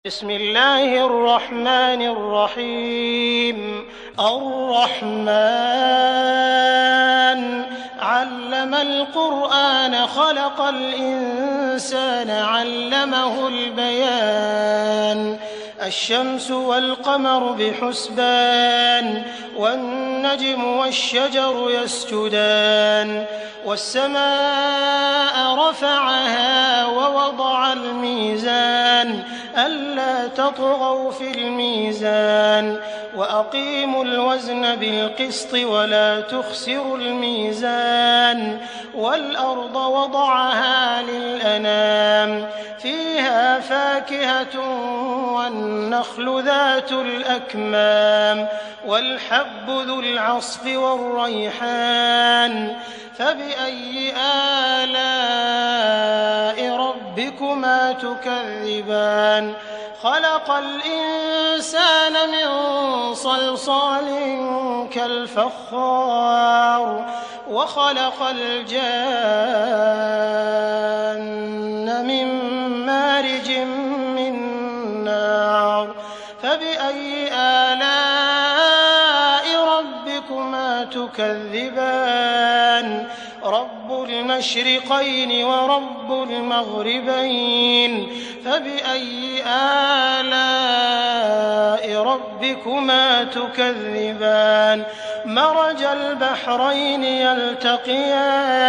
بسم الله الرحمن الرحيم. الرحمن علم القرآن خلق الإنسان علمه البيان. الشمس والقمر بحسبان والنجم والشجر يسجدان والسماء رفعها ووضع الميزان ألا تطغوا في الميزان وأقيموا الوزن بالقسط ولا تخسروا الميزان والأرض وضعها للأنام فيها فاكهة والنخل ذات الأكمام والحب ذو العصف والريحان فبأي آلاء ربكما تكذبان. خلق الإنسان من صلصال كالفخار وخلق الجان من مارج من نار فبأي آلاء ربكما تكذبان. رب المشرقين ورب المغربين فبأي آلاء ربكما تكذبان. مرج البحرين يلتقيان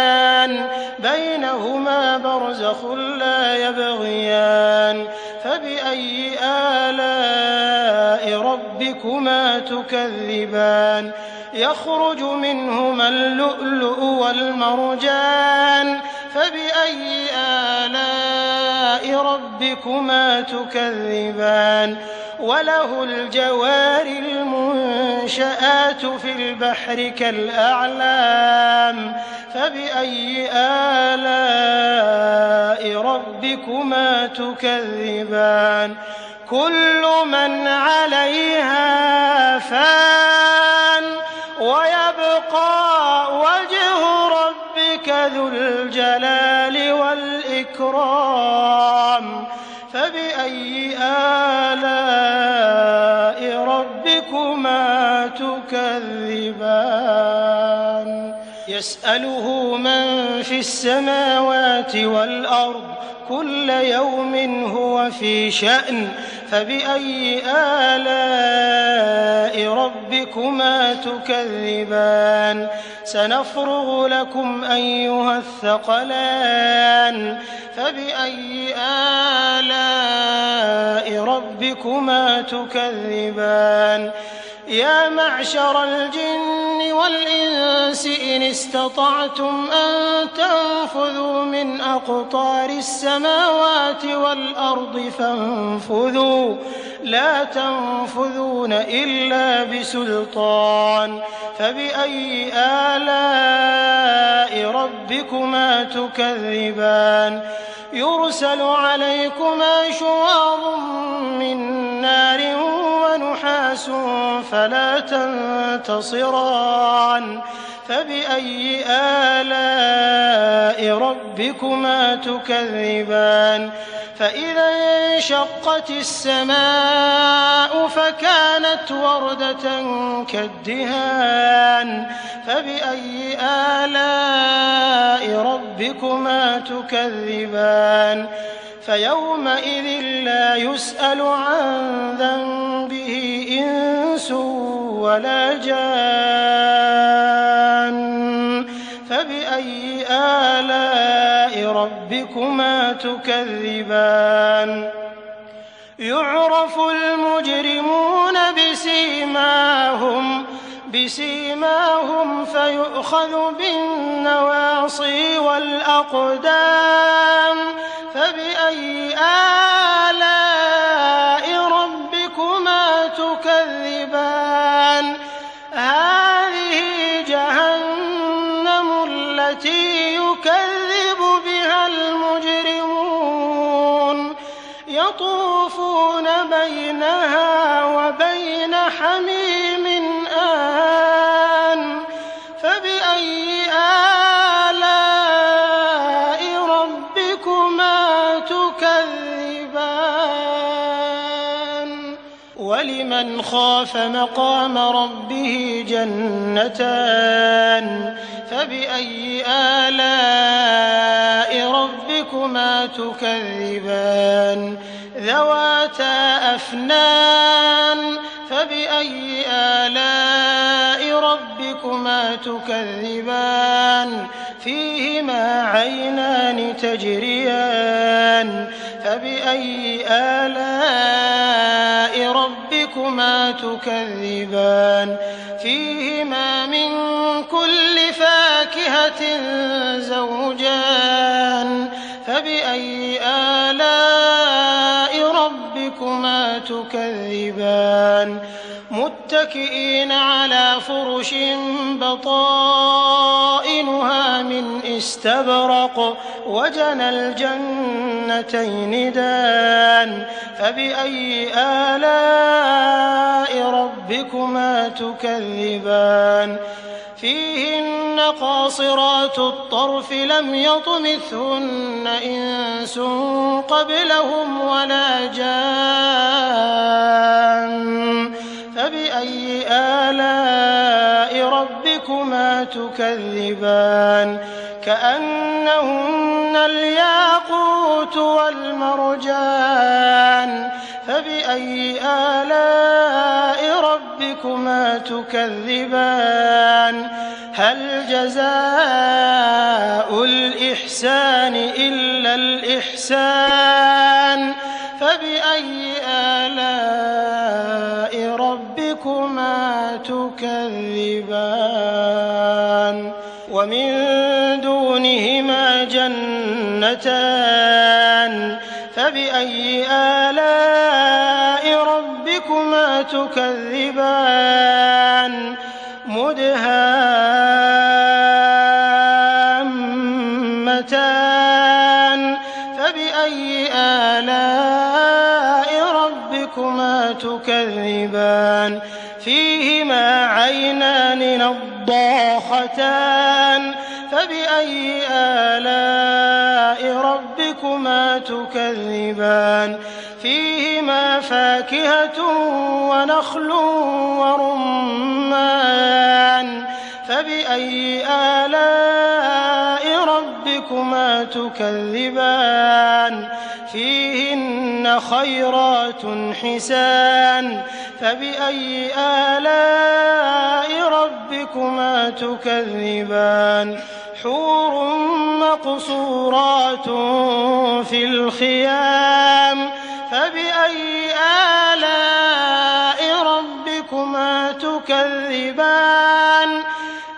بينهما برزخ لا يبغيان فبأي آلاء ربكما تكذبان. يخرج منهما اللؤلؤ والمرجان فبأي آلاء ربكما تكذبان. وله الجوار المنشآت في البحر كالأعلام فبأي آلاء ربكما تكذبان. كل من عليها فان ويبقى وجه ربك ذو الجلال والإكرام فبأي آلاء ربكما تكذبان. يسأله من في السماوات والأرض كل يوم هو في شأن فبأي آلاء ربكما تكذبان. سنفرغ لكم أيها الثقلان فبأي آلاء ربكما تكذبان. يا معشر الجن والإنس إن استطعتم أن تنفذوا من أقطار السماوات والأرض فانفذوا لا تنفذون إلا بسلطان فبأي آلاء ربكما تكذبان. يرسل عليكما شواظ من نار ونحاس فلا تنتصران فبأي آلاء ربكما تكذبان. فإذا انشقت السماء فكانت وردة كالدهان فبأي آلاء ربكما تكذبان. فيومئذ لا يسأل عن ذنبه إنس ولا جان فبأي آلاء ربكما تكذبان. يعرف المجرمون بسيماهم فيؤخذ بالنواصي والأقدام فبأي آلاء ربكما تكذبان. هذه جهنم التي يكذب بها المجرمون يطوفون بينها وبين حميم آن فبأي آلاء ربكما تكذبان. ولمن خاف مقام ربه جنتان فبأي آلاء ربكما تكذبان ذواتا أفنان فبأي آلاء ربكما تكذبان فيهما عينان تجريان فبأي آلاء ربكما تكذبان فيهما من كل فاكهة زوجان فبأي آلاء ربكما تكذبان متكئين على فرش بطائنها من استبرق وجنى الجنتين دان فبأي آلاء ربكما تكذبان فيهن قاصرات الطرف لم يطمثهن إنس قبلهم ولا جان فبأي آلاء ربكما تكذبان كأنهن الياقوت والمرجان فبأي آلاء ربكما تكذبان هل جزاء الإحسان إلا الإحسان فبأي آلاء ربكما تكذبان ومن دونهما جنتان فبأي آلاء ربكما تكذبان مدهامتان فبأي آلاء ربكما تكذبان فيهما عينان نضاختان فبأي آلاء ربكما تكذبان فيهما فاكهة ونخل ورمان فبأي آلاء ربكما تكذبان فيهن خيرات حسان فبأي آلاء ربكما تكذبان حور مقصورات في الخيام فبأي آلاء ربكما تكذبان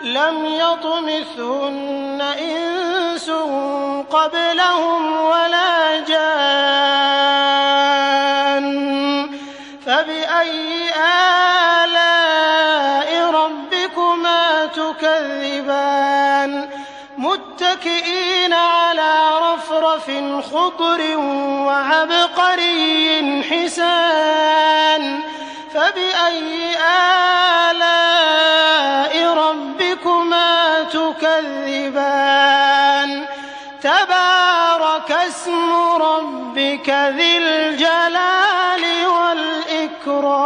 لم يطمثهن إنس قبلهم ولا جان فبأي آلاء ربكما تكذبان متكئين على رفرف خضر وعبقري حسان فبأي آلاء ربكما تكذبان تبارك اسم ربك ذي الجلال والإكرام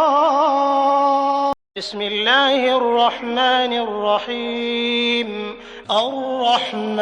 بسم الله الرحمن الرحيم الرحمن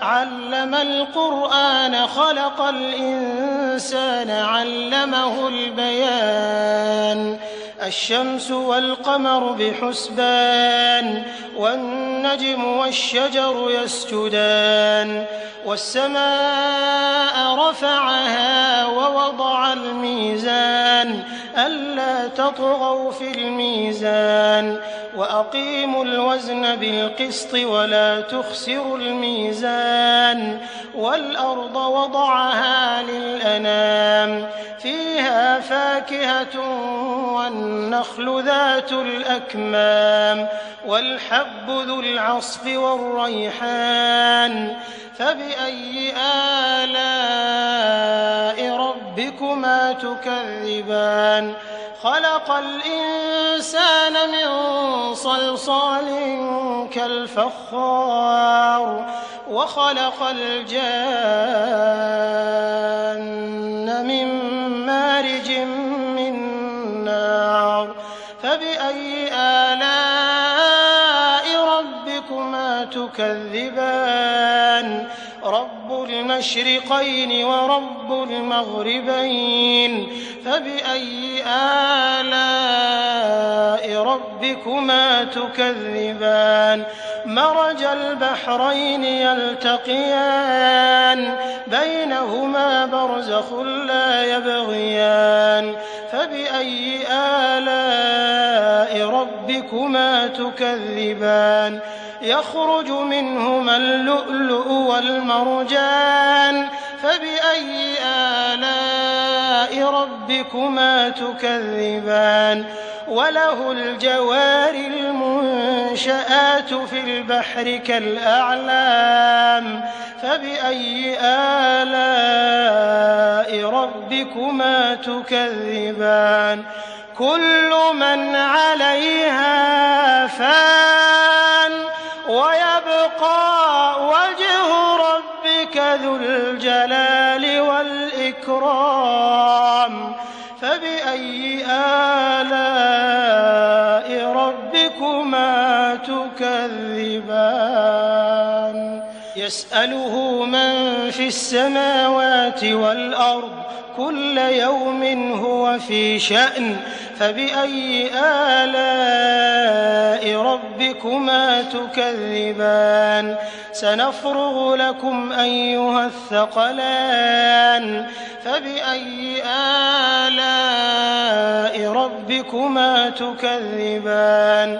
علم القرآن خلق الإنسان علمه البيان الشمس والقمر بحسبان والنجم والشجر يسجدان والسماء رفعها ووضع الميزان ألا تطغوا في الميزان وأقيموا الوزن بالقسط ولا تخسروا الميزان والأرض وضعها للأنام فيها فاكهة والنخل ذات الأكمام والحب ذو العصف والريحان فبأي آلاء ربكما تكذبان خلق الإنسان من صلصال كالفخار وخلق الجان من مارج مارج من نار فبأي آلاء ربكما تكذبان رب المشرقين ورب المغربين فبأي آلاء ربكما تكذبان مرج البحرين يلتقيان بينهما برزخ لا يبغيان فبأي آلاء ربكما تكذبان يخرج منهما اللؤلؤ والمرجان فبأي آلاء ربكما تكذبان وله الجوار المنشآت في البحر كالأعلام فبأي آلاء ربكما تكذبان كل من عليها فان ويبقى وجه ربك ذو الجلال والإكرام فبأي آلاء ربكما تكذبان يسأله من في السماوات والأرض كل يوم هو في شأن فبأي آلاء ربكما تكذبان سنفرغ لكم أيها الثقلان فبأي آلاء ربكما تكذبان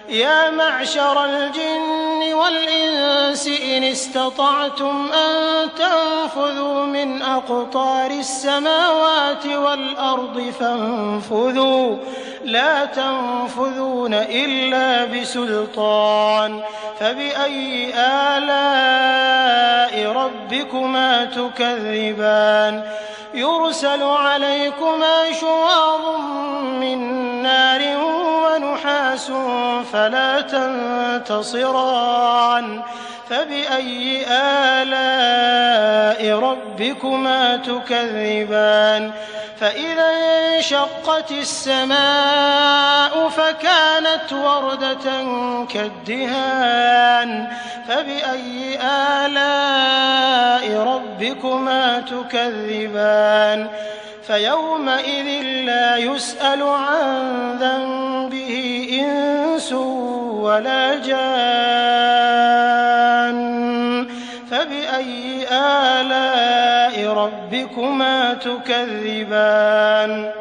يا معشر الجن والإنس إن استطعتم أن تنفذوا من أقطار السماوات والأرض فانفذوا لا تنفذون إلا بسلطان فبأي آلاء ربكما تكذبان يرسل عليكما شواظ من نار ونحاس فلا تنتصران فبأي آلاء ربكما تكذبان فإذا انشقت السماء فكانت وردة كالدهان فبأي آلاء ربكما تكذبان فيومئذ لا يسأل عن ذنبه إنس ولا جان فبأي آلاء ربكما تكذبان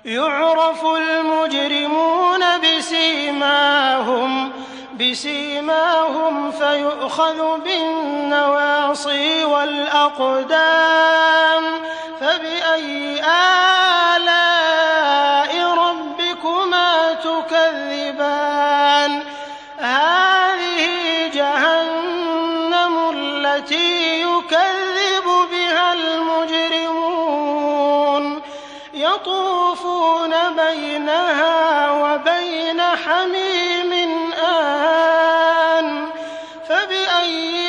يعرف المجرمون بسيماهم فيؤخذ بالنواصي والأقدام فبأي آلاء ربكما تكذبان هذه جهنم التي يكذب بها المجرمون يطوفون بينها وبين حميم آن فبأي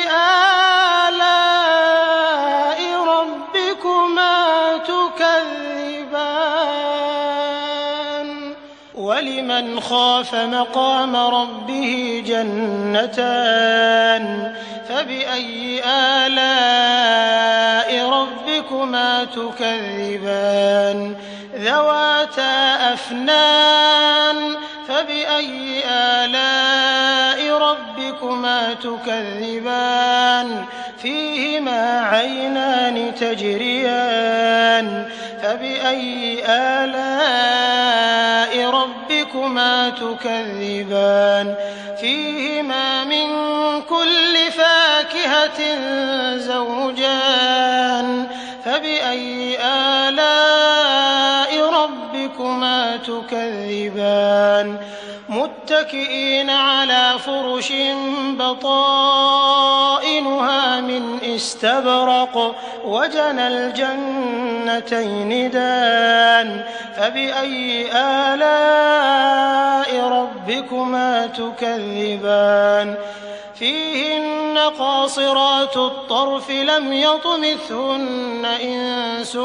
آلاء ربكما تكذبان ولمن خاف مقام ربه جنتان فبأي آلاء ربكما تكذبان ذواتا أفنان فبأي آلاء ربكما تكذبان فيهما عينان تجريان فبأي آلاء ربكما تكذبان فيهما من كل فاكهة زوجان فبأي آلاء ربكما تكذبان متكئين على فرش بطائنها من استبرق وجنى الجنتين دان فبأي آلاء ربكما تكذبان فيهن قاصرات الطرف لم يطمثهن إنس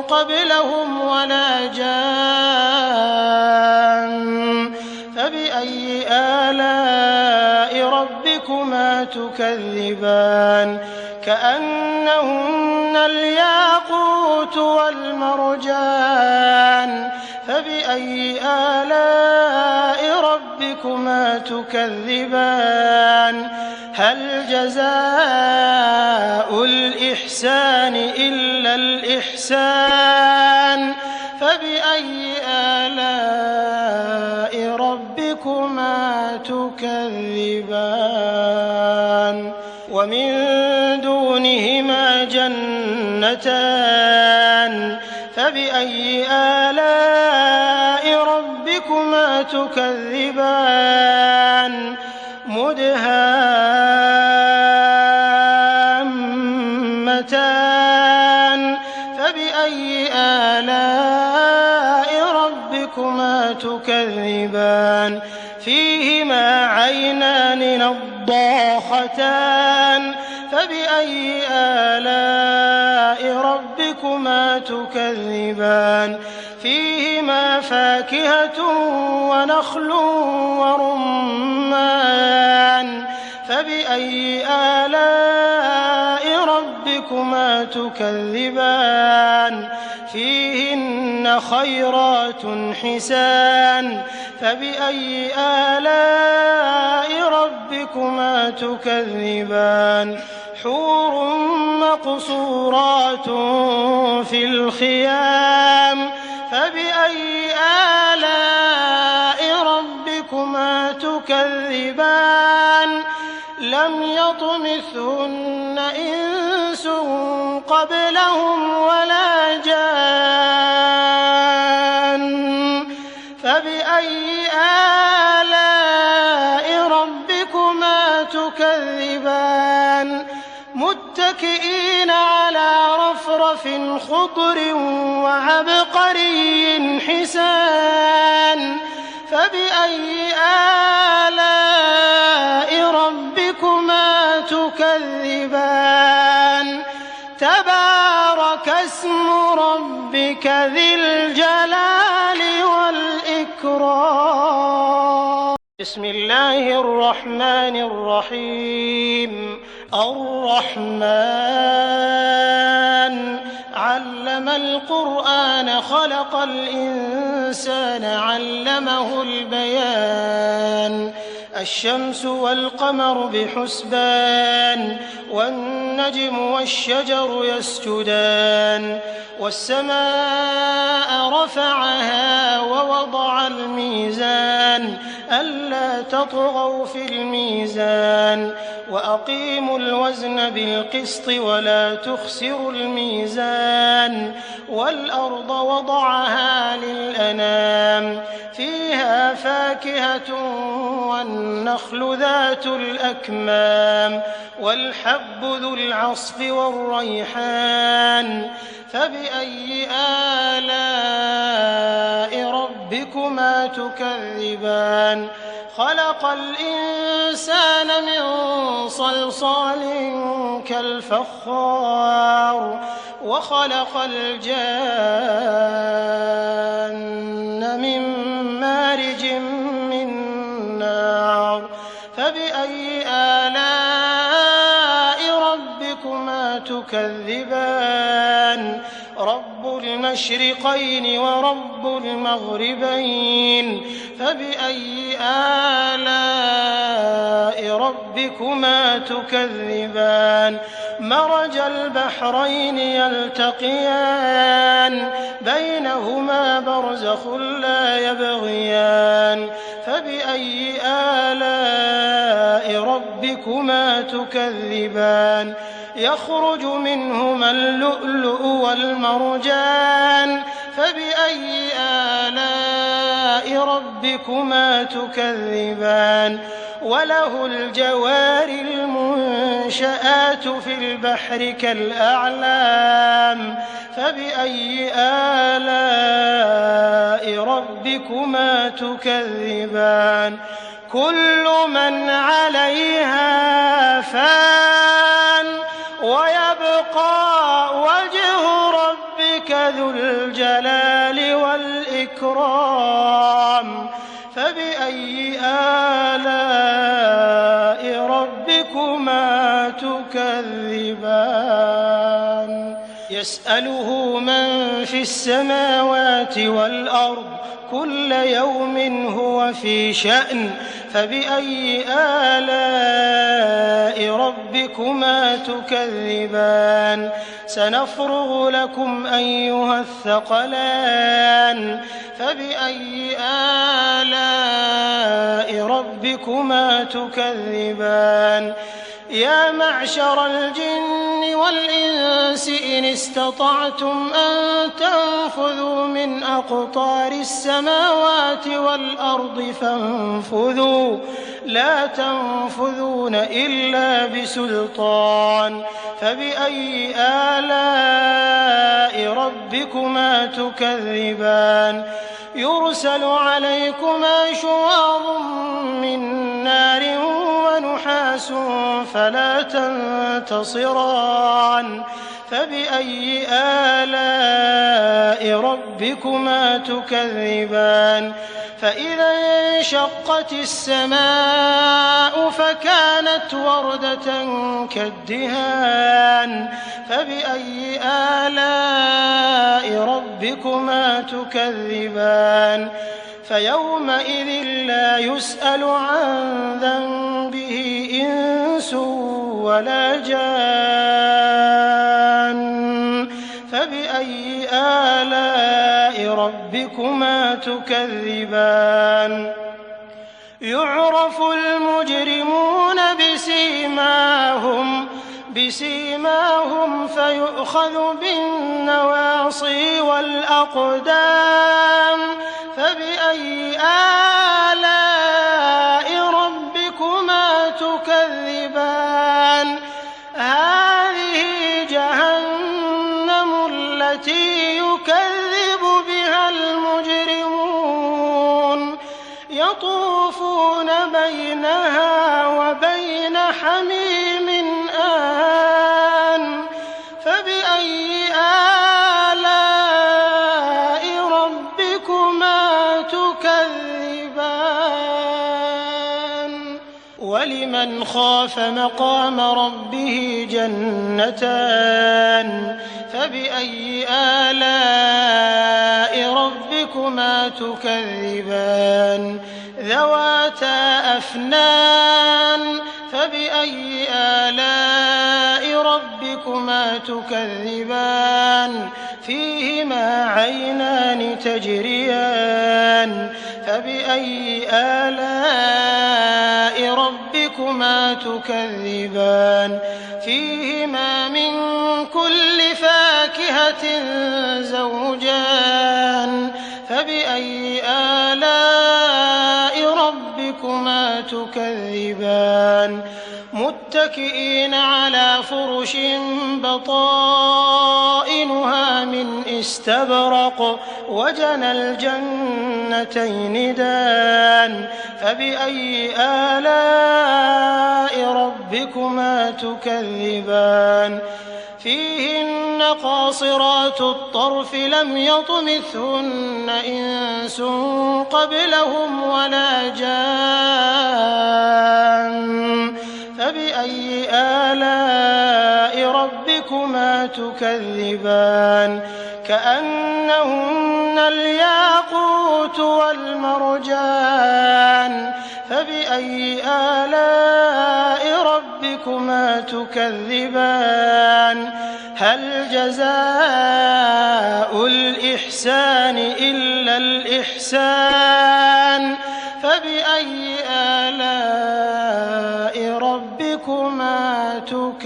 قبلهم ولا جان فبأي آلاء ربكما تكذبان كأنهن الياقوت والمرجان فبأي آلاء ربكما تكذبان هل جزاء الإحسان إلا الإحسان فبأي آلاء ربكما تكذبان ومن دونهما جنتان فبأي آلاء ربكما تكذبان مدهامتان فبأي آلاء ربكما تكذبان فيهما عينان نضاختان فبأي آلاء ربكما تكذبان فيهما فاكهة ونخل ورمان فبأي آلاء ربكما تكذبان فيهن خيرات حسان فبأي آلاء ربكما تكذبان حور مقصورات في الخيام فبأي آلاء ربكما تكذبان لم يطمثهن إنس قبلهم ولا جان فبأي آلاء ربكما تكذبان متكئين على رفرف خضر وعبقري حسان فبأي آلاء ربكما تكذبان تبارك اسم ربك ذي الجلال والإكرام بسم الله الرحمن الرحيم الرحمن علم القرآن خلق الإنسان علمه البيان الشمس والقمر بحسبان والنجم والشجر يسجدان والسماء رفعها ووضع الميزان ألا تطغوا في الميزان وأقيموا الوزن بالقسط ولا تخسروا الميزان والأرض وضعها للأنام فيها فاكهة والنخل ذات الأكمام والحب ذو العصف والريحان فبأي آلاء ربكما تكذبان خلق الإنسان من صلصال كالفخار وخلق الجان من مارج من نار فبأي آلاء ربكما تكذبان رب المشرقين ورب المغربين فبأي آلاء ربكما تكذبان مرج البحرين يلتقيان بينهما برزخ لا يبغيان فبأي آلاء ربكما تكذبان يخرج منهما اللؤلؤ والمرجان فبأي آلاء ربكما تكذبان وله الجوار المنشآت في البحر كالأعلام فبأي آلاء ربكما تكذبان كل من عليها فان ويبقى وجه ربك ذو الجلال والإكرام فبأي آلاء ربكما تكذبان يسأله من في السماوات والأرض كل يوم هو في شأن فبأي آلاء ربكما تكذبان سنفرغ لكم أيها الثقلان فبأي آلاء ربكما تكذبان يا معشر الجن والإنس إن استطعتم أن تنفذوا من أقطار السماوات والأرض فانفذوا لا تنفذون إلا بسلطان فبأي آلاء ربكما تكذبان يرسل عليكما شواظ من نار ونحاس فلا تنتصران فبأي آلاء ربكما تكذبان فإذا انشقت السماء فكانت وردة كالدهان فبأي آلاء ربكما تكذبان فيومئذ لا يسأل عن ذنبه إنس ولا جان فبأي آلاء ربكما تكذبان يعرف المجرمون بسيماهم فيؤخذ بالنواصي والأقدام فبأي آلاء ربكما تكذبان هذه جهنم التي يكذب بها المجرمون يطوفون بينها وبين حميم آن فبأي آلاء ربكما تكذبان ولمن خاف مقام ربه جنتان فبأي آلاء ربكما تكذبان ذواتا أفنان فبأي آلاء ربكما تكذبان فيهما عينان تجريان فبأي آلاء ربكما تكذبان فيهما من كل فاكهة زوجان فبأي آلاء ربكما تكذبان متكئين على فرش بطائنها من استبرق وجنى الجنتين دان فبأي آلاء ربكما تكذبان فيهن قاصرات الطرف لم يطمثهن إنس قبلهم ولا جان فبأي آلاء ربكما تكذبان كأنهن الياقوت والمرجان فبأي آلاء ربكما تكذبان هل جزاء الإحسان إلا الإحسان فبأي آلاء ربكما تكذبان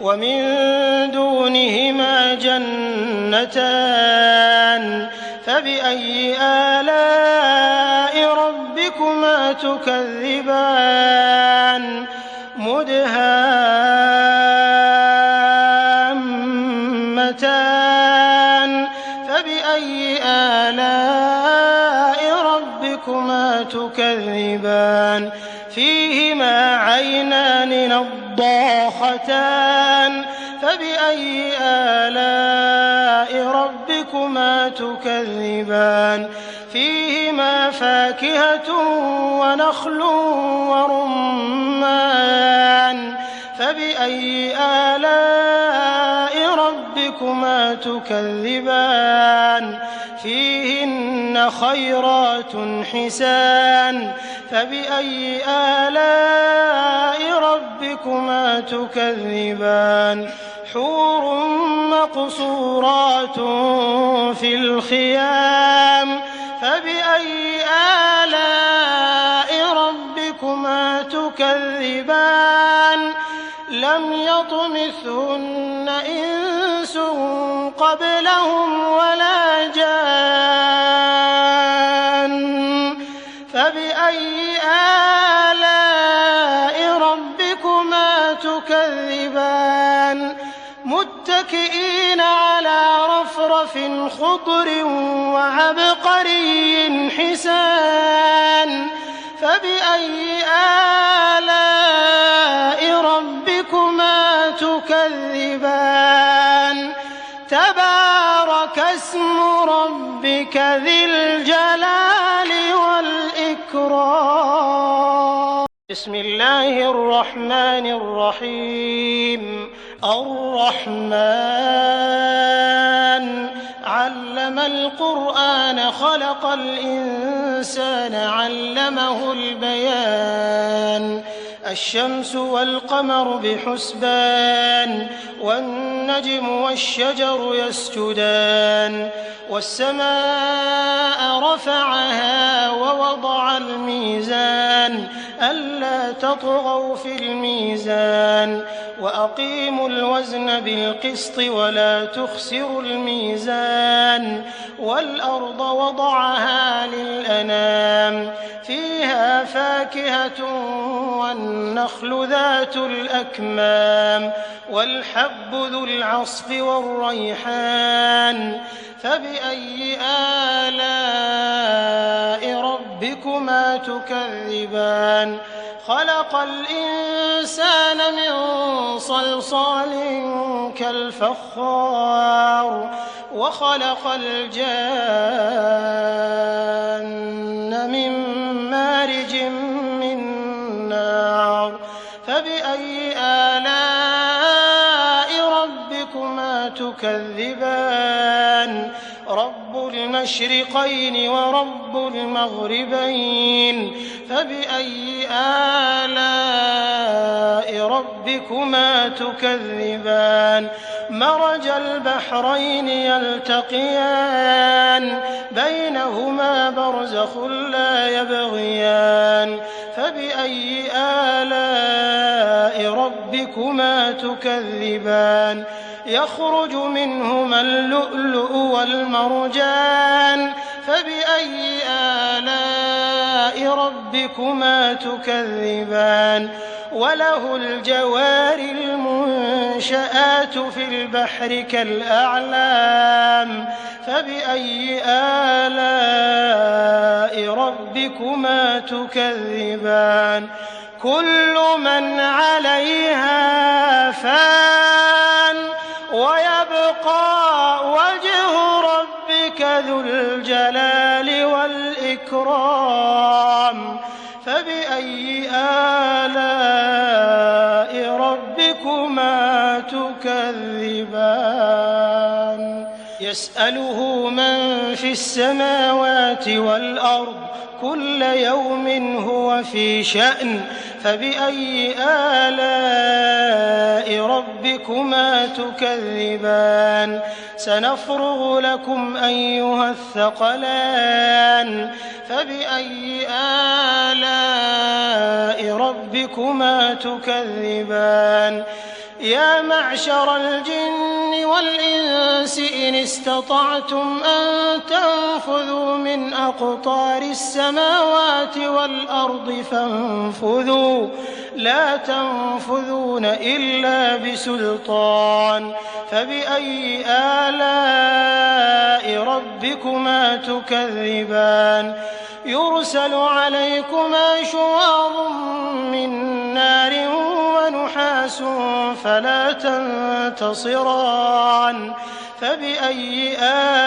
ومن دونهما جنتان فبأي آلاء ربكما تكذبان مدهامتان فبأي آلاء ربكما تكذبان فيهما عينان نضاختان فبأي آلاء ربكما تكذبان فيهما فاكهة ونخل ورمان فبأي آلاء ربكما تكذبان فيهن خيرات حسان فبأي آلاء ربكما تكذبان حور مقصورات في الخيام فبأي آلاء ربكما تكذبان لم يطمثهن إنس قبلهم ولا جان فبأي آلاء ربكما تكذبان متكئين على رفرف خضر وعبقري حسان فبأي آلاء ربكما تكذبان تبارك اسم ربك ذي الجلال والإكرام بسم الله الرحمن الرحيم الرحمن علم القرآن خلق الإنسان علمه البيان الشمس والقمر بحسبان والنجم والشجر يسجدان والسماء رفعها ووضع الميزان ألا تطغوا في الميزان وأقيموا الوزن بالقسط ولا تخسروا الميزان والأرض وضعها للأنام فيها فاكهة والنخل ذات الأكمام والحب ذو العصف والريحان فبأي آلاء ربكما تكذبان خلق الإنسان من صلصال كالفخار وخلق الجان من مارج من نار فبأي آلاء ربكما تكذبان رب المشرقين ورب المغربين فبأي آلاء ربكما تكذبان مرج البحرين يلتقيان بينهما برزخ لا يبغيان فبأي آلاء ربكما تكذبان يخرج منهما اللؤلؤ والمرجان فبأي آلاء ربكما تكذبان وله الجوار المنشآت في البحر كالأعلام فبأي آلاء ربكما تكذبان كل من عليها فان ويبقى وجه ربك ذو الجلال والإكرام فبأي آلاء ربكما تكذبان يسأله من في السماوات والأرض كل يوم هو في شأن فبأي آلاء ربكما تكذبان سنفرغ لكم أيها الثقلان فبأي آلاء ربكما تكذبان يا معشر الجن والإنس إن استطعتم أن تنفذوا من أقطار السماوات والأرض فانفذوا لا تنفذون إلا بسلطان فبأي آلاء ربكما تكذبان يرسل عليكما شواظ من نار ونحاس فلا تنتصران فبأي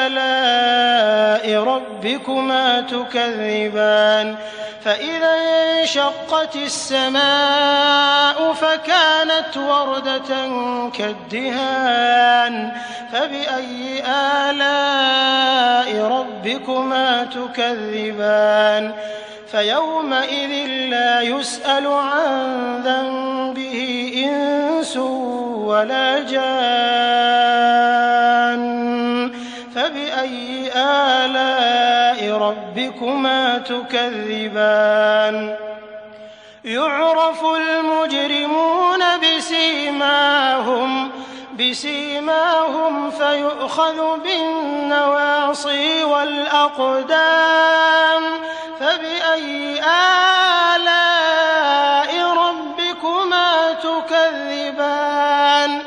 آلاء ربكما تكذبان فإذا انشقت السماء فكانت وردة كالدهان فبأي آلاء ربكما تكذبان فيومئذ لا يسأل عن ذنبه إنس ولا جان فبأي آلاء ربكما تكذبان يعرف المجرمون بسيماهم فيؤخذ بالنواصي والأقدام فبأي آلاء ربكما تكذبان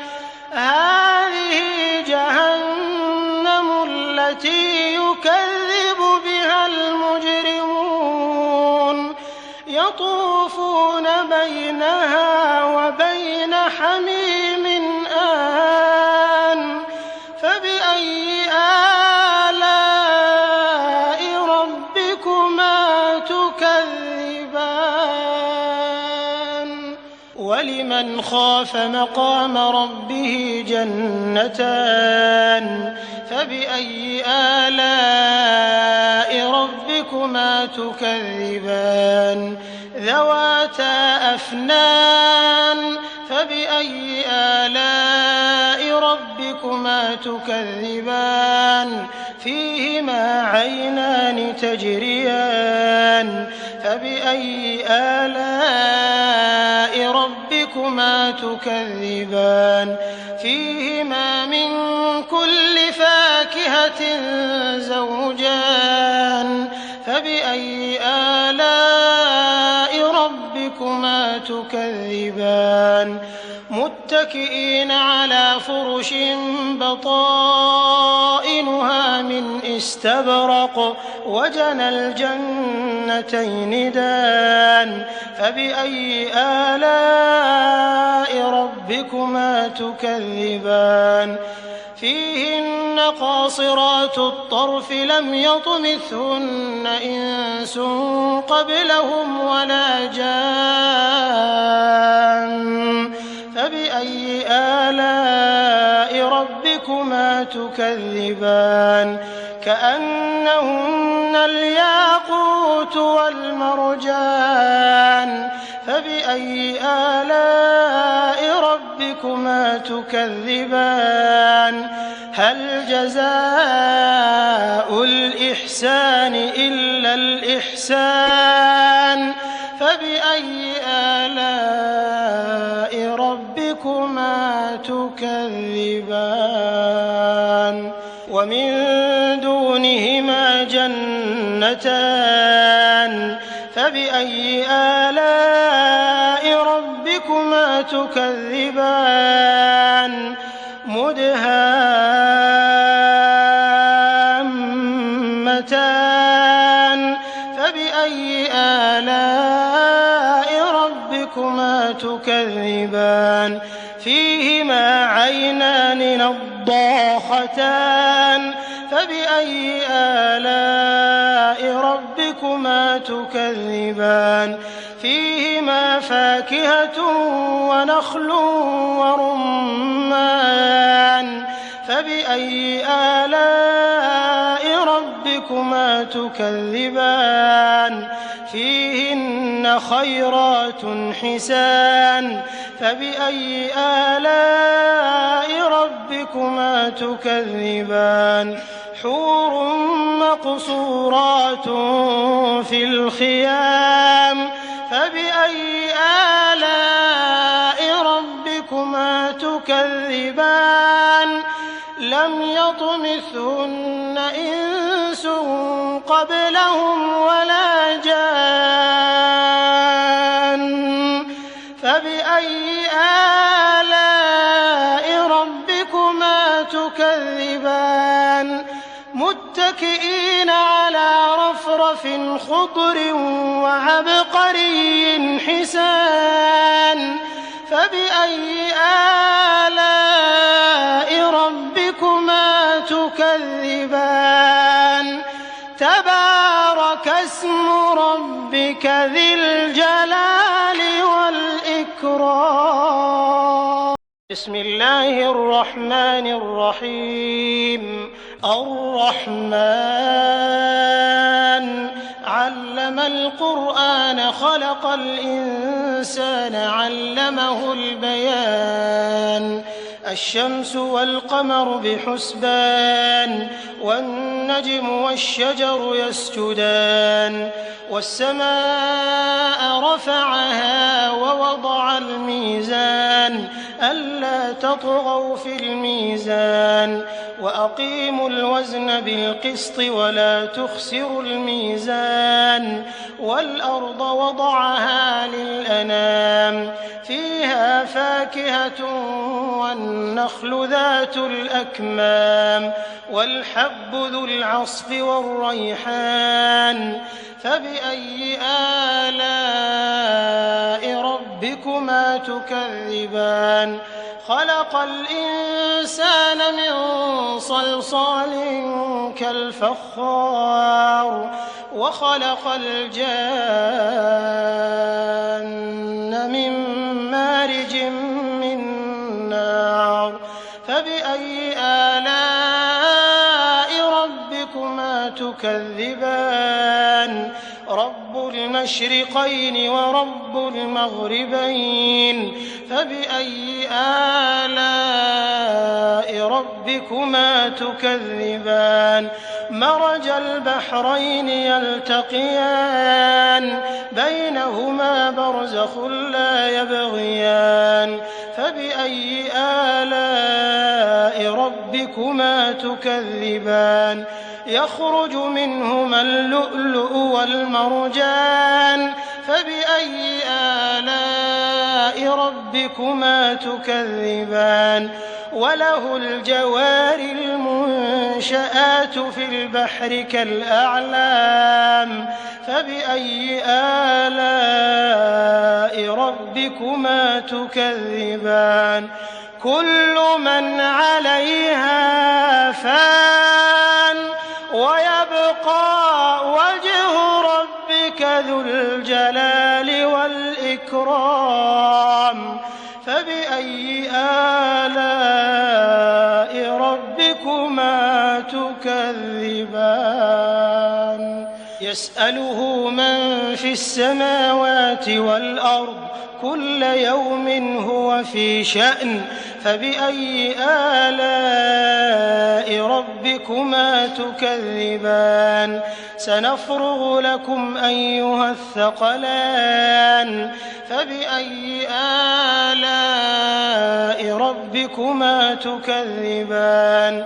هذه جهنم التي يكذب بها المجرمون يطوفون بينها وبين حميم آن فبأي آلاء ربكما تكذبان ولمن خاف مقام ربه جنتان فبأي آلاء ربكما تكذبان ذواتا أفنان فبأي آلاء ربكما تكذبان فيهما عينان تجريان فبأي آلاء ربكما تكذبان فيهما من كل فاكهة زوجان فبأي آلاء ربكما تكذبان متكئين على فرش بطائنها من استبرق وجنى الجنتين دان فبأي آلاء ربكما تكذبان فيهن قاصرات الطرف لم يطمثهن إنس قبلهم ولا جان فبأي آلاء ربكما تكذبان كأنهن الياقوت والمرجان فبأي آلاء ربكما تكذبان هل جزاء الإحسان إلا الإحسان فبأي آلاء ربكما تكذبان ومن دونهما جنتان فبأي آلاء ربكما تكذبان مدهامتان فبأي آلاء ربكما تكذبان فيهما عينان نضاختان فبأي آلاء ربكما تكذبان فيهما فاكهة ونخل ورمان فبأي آلاء ربكما تكذبان فيهن خيرات حسان فبأي آلاء ربكما تكذبان حور مقصورات في الخيام فبأي آلاء ربكما تكذبان لم يطمثهن إنس قبلهم ولا جان فبأي آلاء ربكما تكذبان متكئين على رفرف خضر وعبقري حسان فبأي آلاء ربكما تكذبان تبارك اسم ربك ذي الجلال والإكرام. بسم الله الرحمن الرحيم. الرحمن علم القرآن خلق الإنسان علمه البيان الشمس والقمر بحسبان والنجم والشجر يسجدان والسماء رفعها ووضع الميزان ألا تطغوا في الميزان وأقيموا الوزن بالقسط ولا تخسروا الميزان والأرض وضعها للأنام فيها فاكهة والنخل ذات الأكمام والحب ذو العصف والريحان فبأي آلاء ربكما تكذبان خلق الإنسان من صلصال كالفخار وخلق الجان من مارج من نار فبأي آلاء ربكما تكذبان رب المشرقين ورب المغربين فبأي آلاء ربكما تكذبان مرج البحرين يلتقيان بينهما برزخ لا يبغيان فبأي آلاء ربكما تكذبان يخرج منهما اللؤلؤ والمرجان فبأي آلاء ربكما تكذبان وله الجوار المنشآت في البحر كالأعلام فبأي آلاء ربكما تكذبان كل من عليها فان ويبقى وجه ربك ذو الجلال والإكرام فبأي آلاء ربكما تكذبان يسأله من في السماوات والأرض كل يوم هو في شأن فبأي آلاء ربكما تكذبان سنفرغ لكم أيها الثقلان فبأي آلاء ربكما تكذبان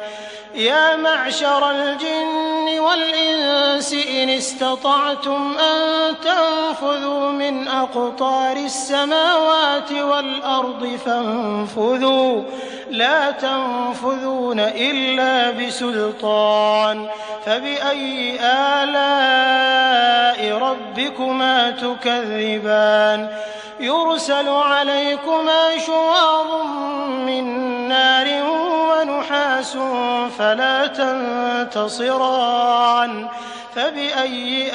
يا معشر الجن والإنس إن استطعتم أن تنفذوا من أقطار السماوات والأرض فانفذوا لا تنفذون إلا بسلطان فبأي آلاء ربكما تكذبان يرسل عليكما شواظ من نار ونحاس فلا تنتصران فبأي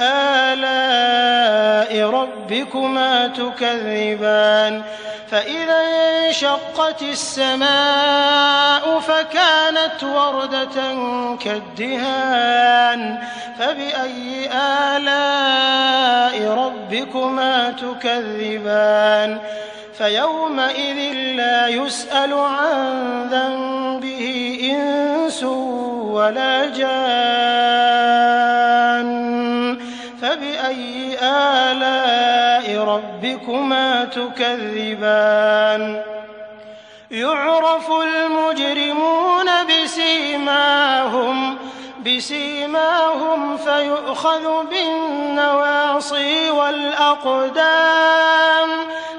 آلاء ربكما تكذبان فإذا انشقت السماء فكانت وردة كالدهان فبأي آلاء ربكما تكذبان فيومئذ لا يسأل عن ذنبه إنس ولا جان فبأي آلاء ربكما تكذبان يعرف المجرمون بسيماهم فيؤخذ بالنواصي والأقدام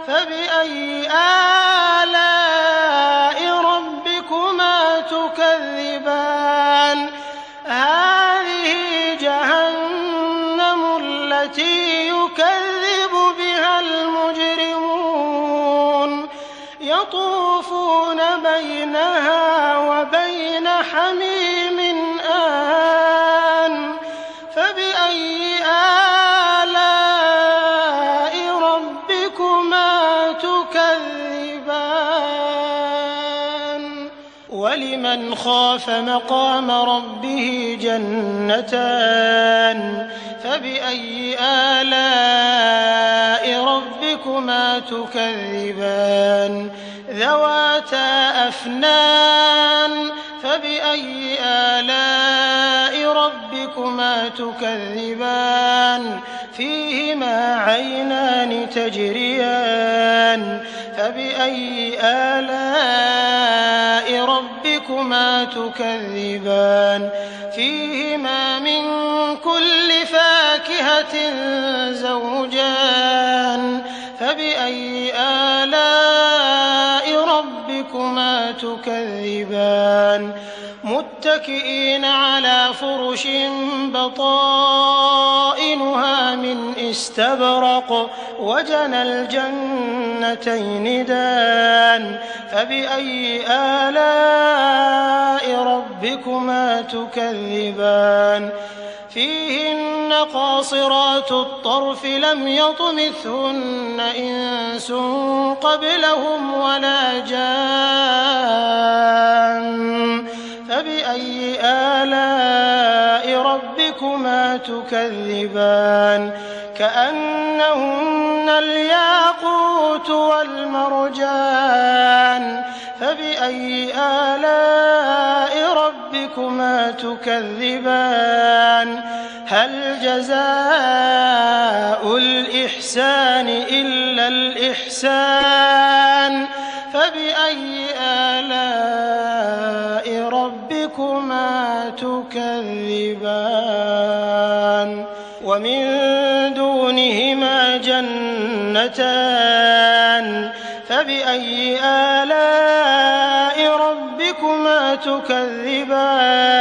فبأي آلاء ربكما تكذبان حميم آن فبأي آلاء ربكما تكذبان ولمن خاف مقام ربه جنتان فبأي آلاء ربكما تكذبان ذواتا أفنان فبأي آلاء ربكما تكذبان فيهما عينان تجريان فبأي آلاء ربكما تكذبان فيهما من كل فاكهة زوجان فبأي آلاء ربكما تكذبان متكئين على فرش بطائنها من استبرق وجنى الجنتين دان فبأي آلاء ربكما تكذبان فيهن قاصرات الطرف لم يطمثهن إنس قبلهم ولا جان فبأي آلاء ربكما تكذبان كأنهن الياقوت والمرجان فبأي آلاء ربكما تكذبان هل جزاء الإحسان إلا الإحسان فبأي آلاء ربكما تكذبان ومن دونهما جنتان فبأي آلاء ربكما تكذبان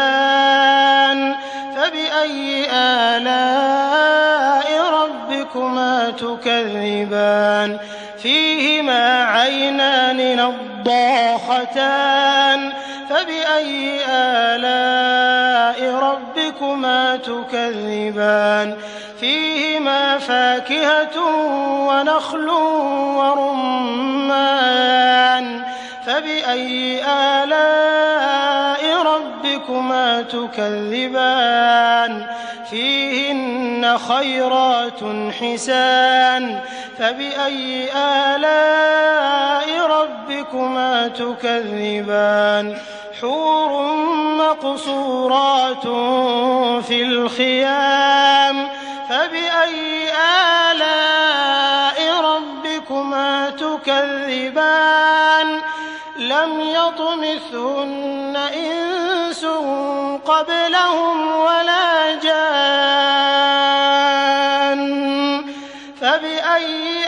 مدهامتان فبأي آلاء ربكما تكذبان فيهما عينان نضاختان فبأي آلاء ربكما تكذبان فيهما فاكهة ونخل ورمان فبأي آلاء ربكما تكذبان فيهن خيرات حسان فبأي آلاء ربكما تكذبان حور مقصورات في الخيام فبأي آلاء ربكما تكذبان لم يطمثهن إنس قبلهم ولا جان فبأي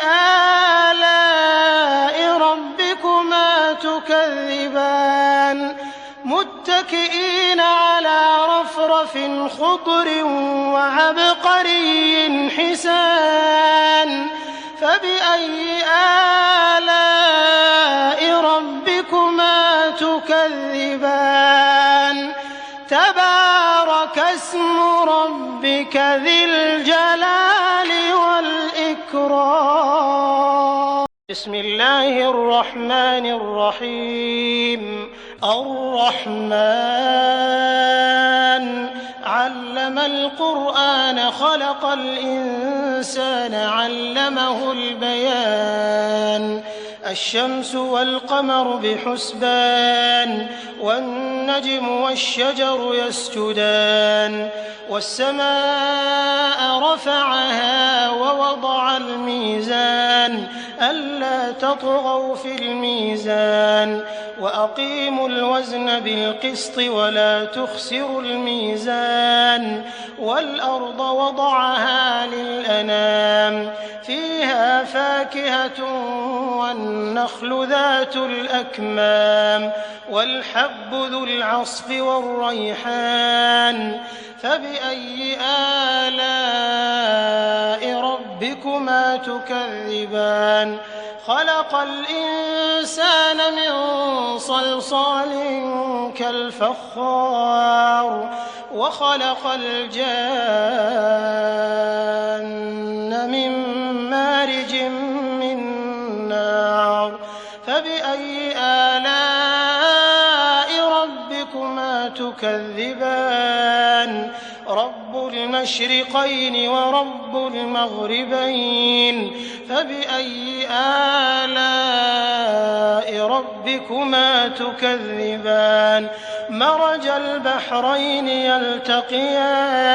آلاء ربكما تكذبان متكئين على رفرف خضر وعبقري حسان فبأي آلاء ربكما تكذبان تبارك اسم ربك ذي الجلال والإكرام بسم الله الرحمن الرحيم الرحمن علم القرآن خلق الإنسان علمه البيان الشمس والقمر بحسبان والنجم والشجر يسجدان والسماء رفعها ووضع الميزان ألا تطغوا في الميزان وأقيموا الوزن بالقسط ولا تخسروا الميزان والأرض وضعها للأنام فيها فاكهة والنخل والنخل ذات الأكمام والحب ذو العصف والريحان فبأي آلاء ربكما تكذبان خلق الإنسان من صلصال كالفخار وخلق الجان من مارج من نار فبأي آلاء ربكما تكذبان رب المشرقين ورب المغربين فبأي آلاء ربكما تكذبان مرج البحرين يلتقيان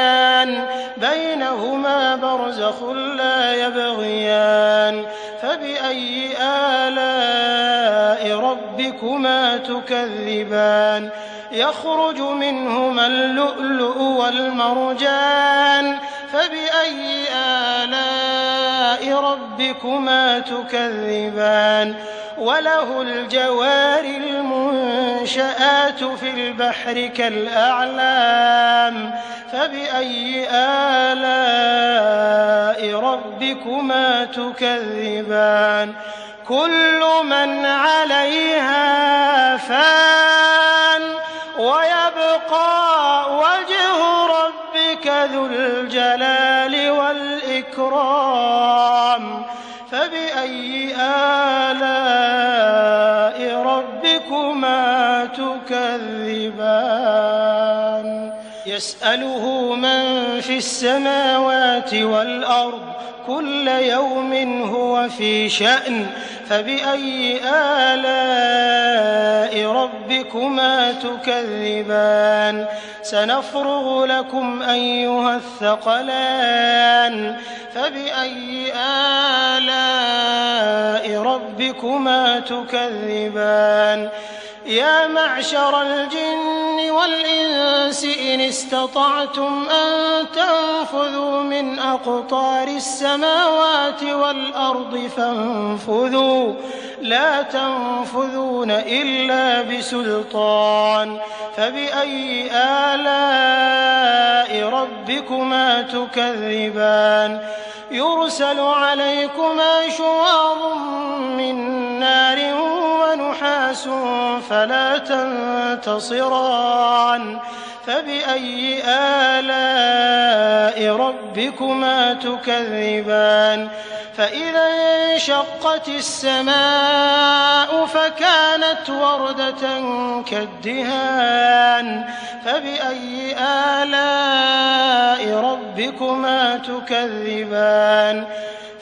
بينهما برزخ لا يبغيان فبأي آلاء ربكما تكذبان يخرج منهما اللؤلؤ والمرجان فبأي آلاء ربكما تكذبان وله الجوار المنشآت في البحر كالأعلام فبأي آلاء ربكما تكذبان كل من عليها فان ويبقى وجه ربك ذو الجلال والإكرام فبأي آلاء ربكما تكذبان يسأله من في السماوات والأرض كل يوم هو في شأن فبأي آلاء ربكما تكذبان سنفرغ لكم أيها الثقلان فبأي آلاء ربكما تكذبان يا معشر الجن والإنس إن استطعتم أن تنفذوا من أقطار السماوات والأرض فانفذوا لا تنفذون إلا بسلطان فبأي آلاء ربكما تكذبان يرسل عليكما شواظ من نار ونحاس فلا تنتصران فبأي آلاء ربكما تكذبان فإذا انشقت السماء فكانت وردة كالدهان فبأي آلاء ربكما تكذبان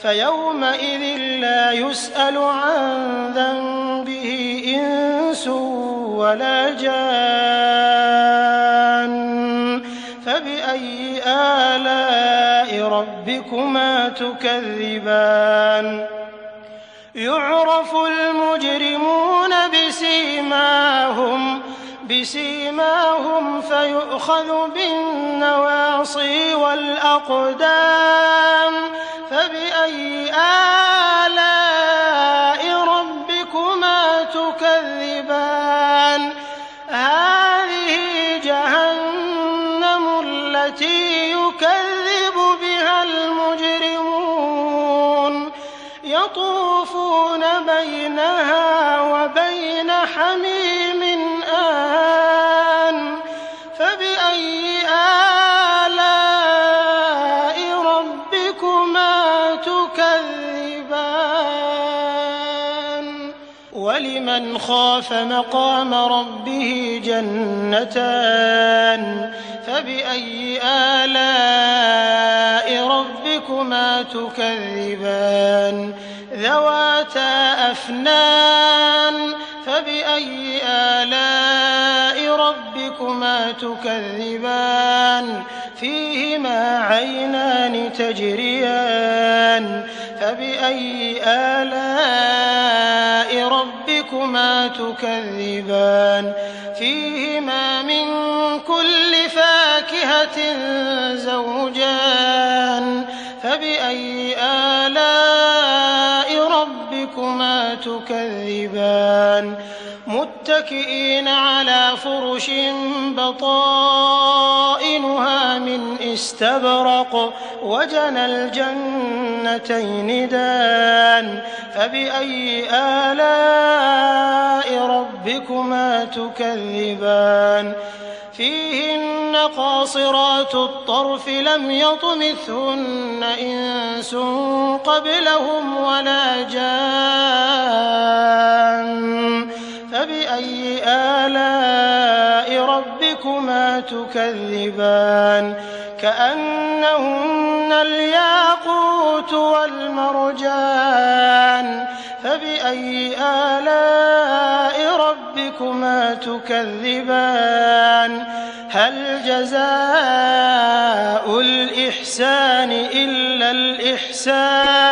فيومئذ لا يسأل عن ذنبه إنس ولا جان فبأي آلاء ربكما تكذبان يعرف المجرمون بسيماهم فيؤخذ بالنواصي والأقدام فبأي آلاء ربكما تكذبان هذه جهنم التي يكذب بها المجرمون يطوفون بينها وبين حميم آن فبأي آلاء ربكما تكذبان ولمن خاف مقام ربه جنتان فبأي آلاء ربكما تكذبان ذواتا أفنان فبأي آلاء ربكما تكذبان فيهما عينان تجريان فبأي آلاء ربكما تكذبان فيهما من كل فاكهة زوجان فبأي آلاء ربكما ربكما تكذبان متكئين على فرش بطائنها من استبرق وجنى الجنتين دان فبأي آلاء ربكما تكذبان فيهن قاصرات الطرف لم يطمثهن إنس قبلهم ولا جان فبأي آلاء ربكما تكذبان كأنهن الياقوت والمرجان فبأي آلاء ربكما تكذبان هل جزاء الإحسان إلا الإحسان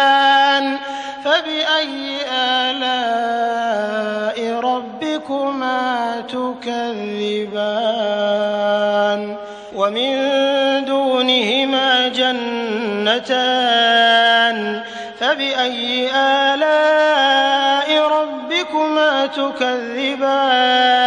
فبأي آلاء ربكما تكذبان ومن دونهما جنتان فبأي آلاء ربكما تكذبان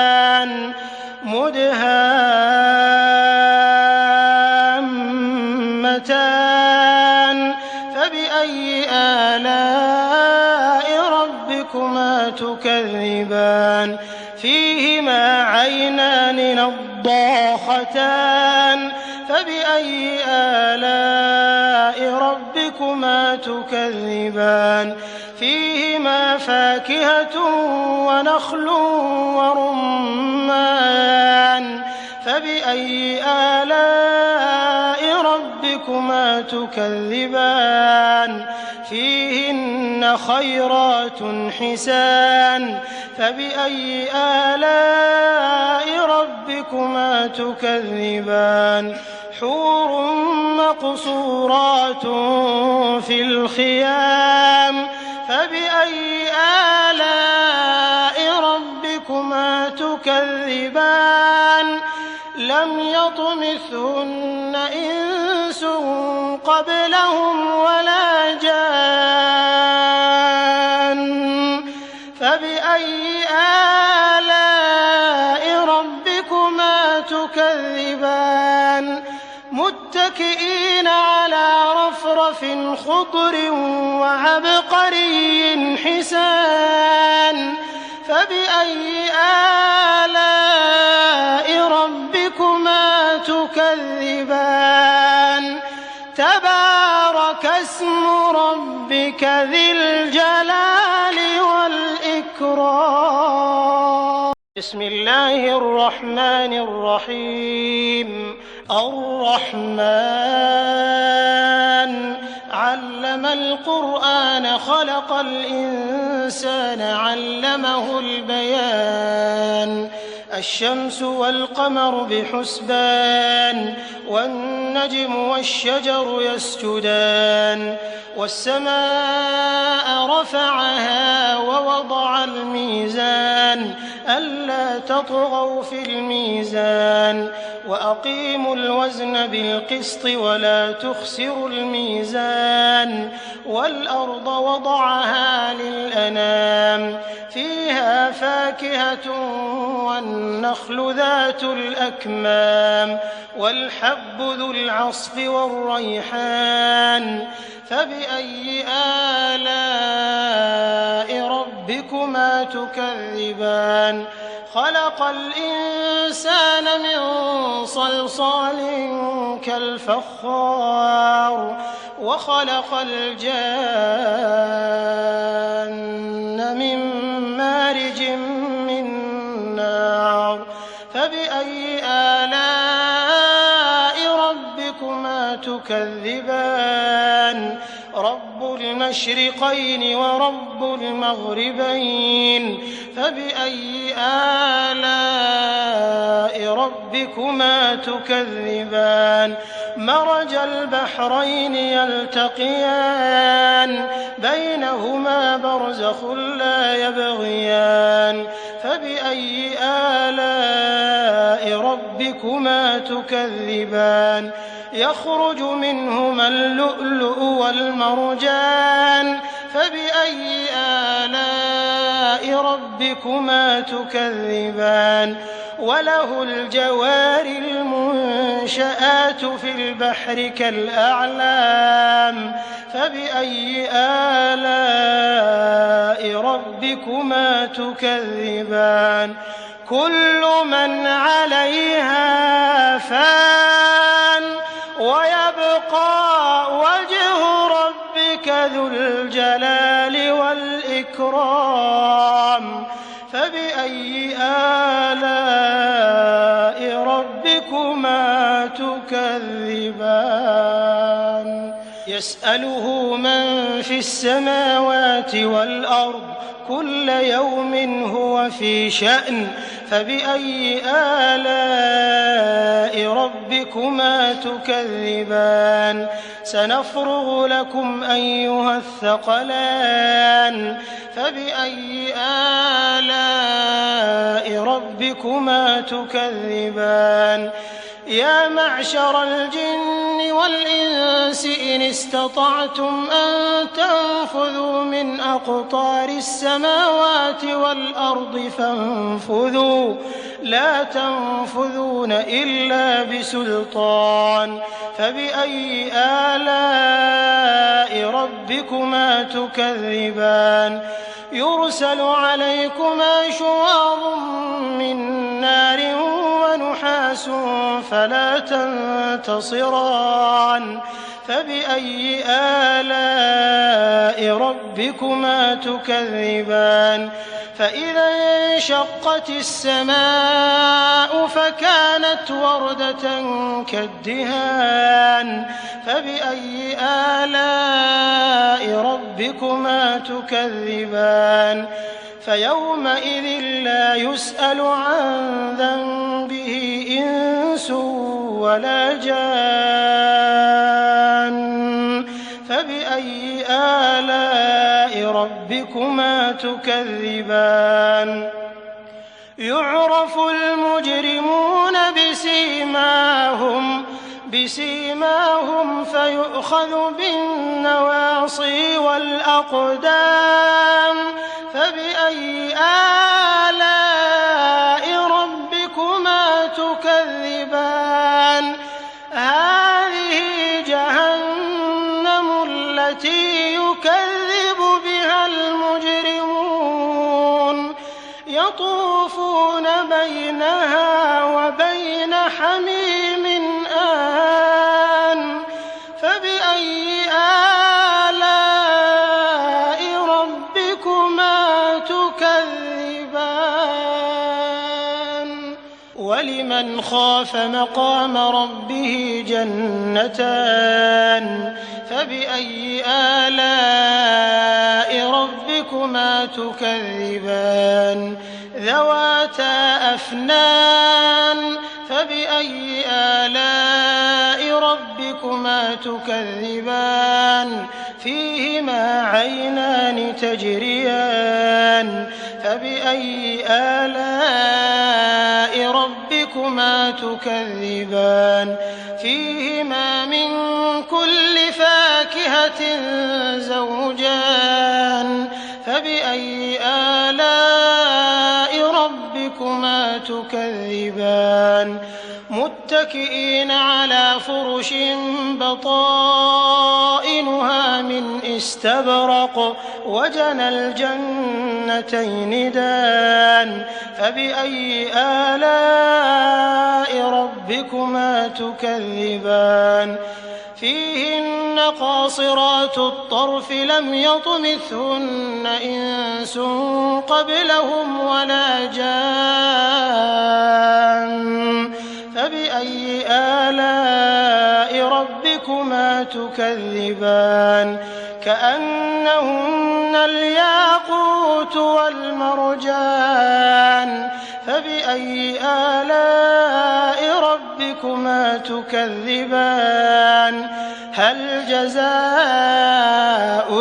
مدهامتان فبأي آلاء ربكما تكذبان فيهما عينان نضاختان فبأي آلاء ربكما تكذبان فيهما فاكهة ونخل ورمان فبأي آلاء ربكما تكذبان فيهن خيرات حسان فبأي آلاء ربكما تكذبان حور مقصورات في الخيام فبأي آلاء ربكما تكذبان لم يطمثهن إنس قبلهم ولا جان فبأي آلاء ربكما تكذبان متكئين على رفرف خضر وعبقري حسان فبأي آلاء ربكما تكذبان تبارك اسم ربك ذي الجلال والإكرام بسم الله الرحمن الرحيم الرحمن علم القرآن خلق الإنسان علمه البيان الشمس والقمر بحسبان والنجم والشجر يسجدان والسماء رفعها ووضع الميزان ألا تطغوا في الميزان وأقيموا الوزن بالقسط ولا تخسروا الميزان والأرض وضعها للأنام فيها فاكهة والنخل ذات الأكمام والحب ذو العصف والريحان فبأي آلاء ربكما تكذبان خلق الإنسان من صلصال كالفخار وخلق الجان من مارج من نار فبأي آلاء ربكما تكذبان رب المشرقين ورب المغربين فبأي آلاء ربكما تكذبان مرج البحرين يلتقيان بينهما برزخ لا يبغيان فبأي آلاء ربكما تكذبان يخرج منهما اللؤلؤ والمرجان فبأي ربكما تكذبان وله الجوار المنشآت في البحر كالأعلام فبأي آلاء ربكما تكذبان كل من عليها فان ويبقى وجه ربك ذو الجلال والإكرام فبأي آلاء ربكما تكذبان يسأله من في السماوات والأرض كل يوم هو في شأن فبأي آلاء ربكما تكذبان سنفرغ لكم أيها الثقلان فبأي آلاء ربكما تكذبان يا معشر الجن والإنس إن استطعتم أن تنفذوا من أقطار السماوات والأرض فانفذوا لا تنفذون إلا بسلطان فبأي آلاء ربكما تكذبان يرسل عليكما شواظ من نار ونحاس فلا تنتصران فبأي آلاء ربكما تكذبان فإذا انشقت السماء فكانت وردة كالدهان فبأي آلاء ربكما تكذبان فيومئذ لا يسأل عن ذنبه إنس ولا جان فبأي آلاء ربكما تكذبان يعرف المجرمون بسيماهم فيؤخذ بالنواصي والأقدام فبأي آلاء ربكما تكذبان هذه جهنم التي يكذب بها المجرمون يطوفون بينها وبين حميم آن فبأي آلاء ربكما تكذبان ولمن خاف مقام ربه جنتان فبأي آلاء ربكما تكذبان ذواتا أفنان فبأي آلاء ربكما تكذبان فيهما عينان تجريان فبأي آلاء ربكما تكذبان فيهما من كل فاكهة زوجان فبأي آلاء ربكما تكذبان متكئين على فرش بطائنها من استبرق وجنى الجنتين دان فبأي آلاء ربكما تكذبان فيهن قاصرات الطرف لم يطمثهن إنس قبلهم ولا جان فبأي آلاء ربكما تكذبان كأنهن الياقوت والمرجان فبأي آلاء ربكما تكذبان هل جزاء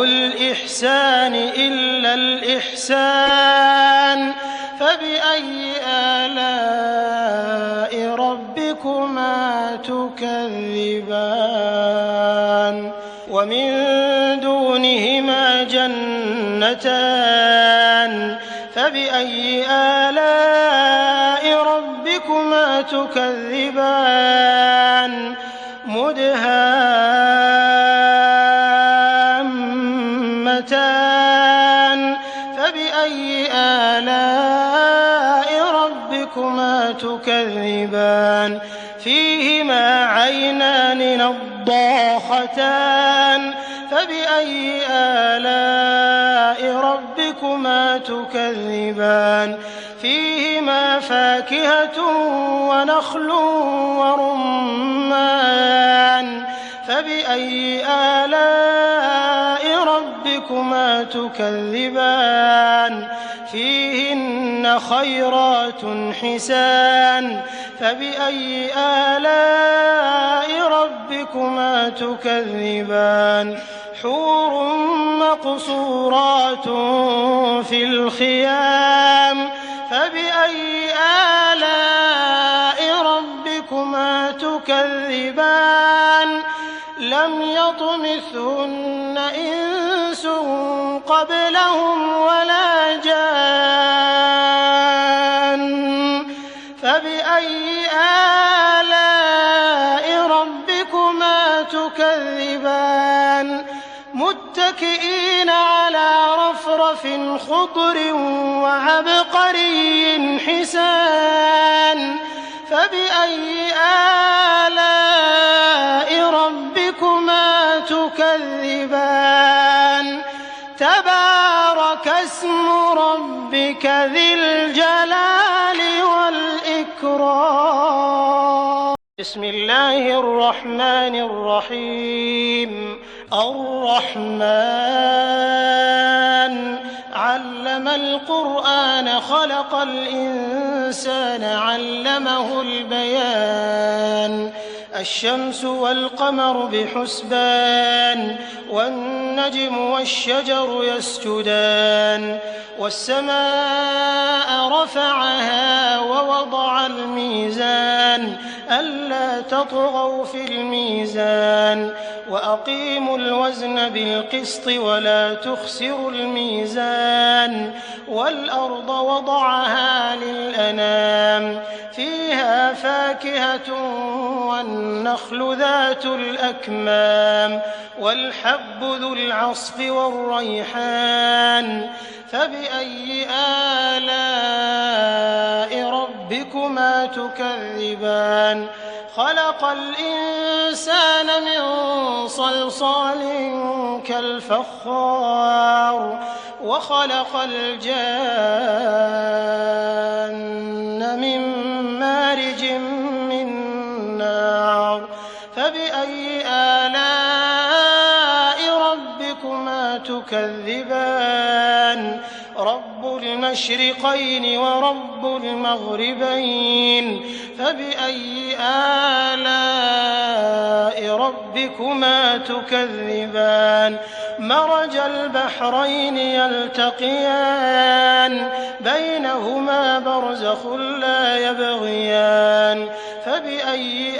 الإحسان إلا الإحسان فبأي آلاء ربكما تكذبان ومن دونهما جنتان جنتان فبأي آلاء ربكما تكذبان مدهامتان فبأي آلاء ربكما تكذبان فيهما عينان نضاختان فبأي آلاء ربكما تكذبان فيهما فاكهة ونخل ورمان فبأي آلاء ربكما تكذبان فيهن خيرات حسان فبأي آلاء ربكما تكذبان حور مقصورات في الخيام فبأي آلاء ربكما تكذبان لم يطمثهن إنس قبلهم ولا جان فبأي آلاء ربكما تكذبان متكئين على رفرف خضر وعبقري حسان فبأي آلاء ربكما تكذبان تبارك اسم ربك ذي الجلال والإكرام بسم الله الرحمن الرحيم الرحمن علم القرآن خلق الإنسان علمه البيان الشمس والقمر بحسبان والنجم والشجر يسجدان والسماء رفعها ووضع الميزان ألا تطغوا في الميزان وأقيموا الوزن بالقسط ولا تخسروا الميزان والأرض وضعها للأنام فيها فاكهة والنخل ذات الأكمام والحب ذو العصف والريحان فبأي آلاء ربكما تكذبان خلق الإنسان من صلصال كالفخار وخلق الجان من مارج من نار فبأي آلاء ربكما تكذبان رب المشرقين ورب المغربين فبأي آلاء ربكما تكذبان مرج البحرين يلتقيان بينهما برزخ لا يبغيان فبأي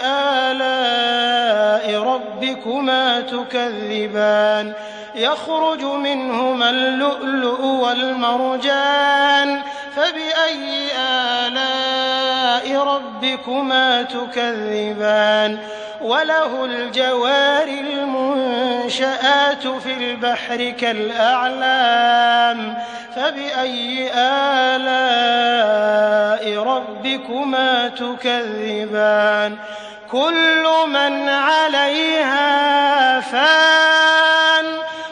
آلاء ربكما تكذبان يخرج منهما اللؤلؤ والمرجان فبأي آلاء ربكما تكذبان وله الجوار المنشآت في البحر كالأعلام فبأي آلاء ربكما تكذبان كل من عليها فان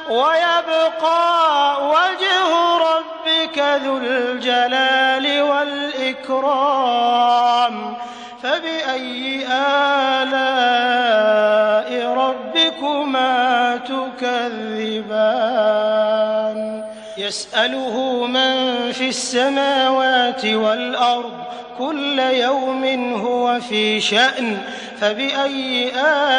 ويبقى وجه ربك ذو الجلال والإكرام فبأي آلاء ربكما تكذبان يسأله من في السماوات والأرض كل يوم هو في شأن فبأي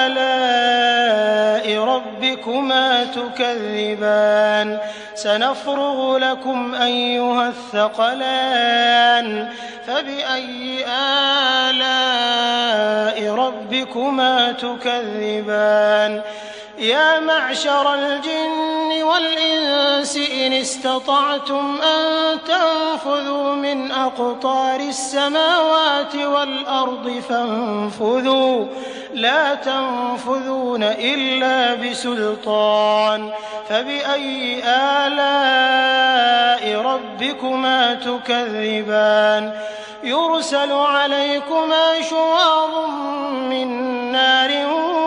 آلاء ربكما تكذبان سنفرغ لكم أيها الثقلان فبأي آلاء ربكما تكذبان يا معشر الجن والإنس إن استطعتم أن تنفذوا من أقطار السماوات والأرض فانفذوا لا تنفذون إلا بسلطان فبأي آلاء ربكما تكذبان يرسل عليكما شواظ من نار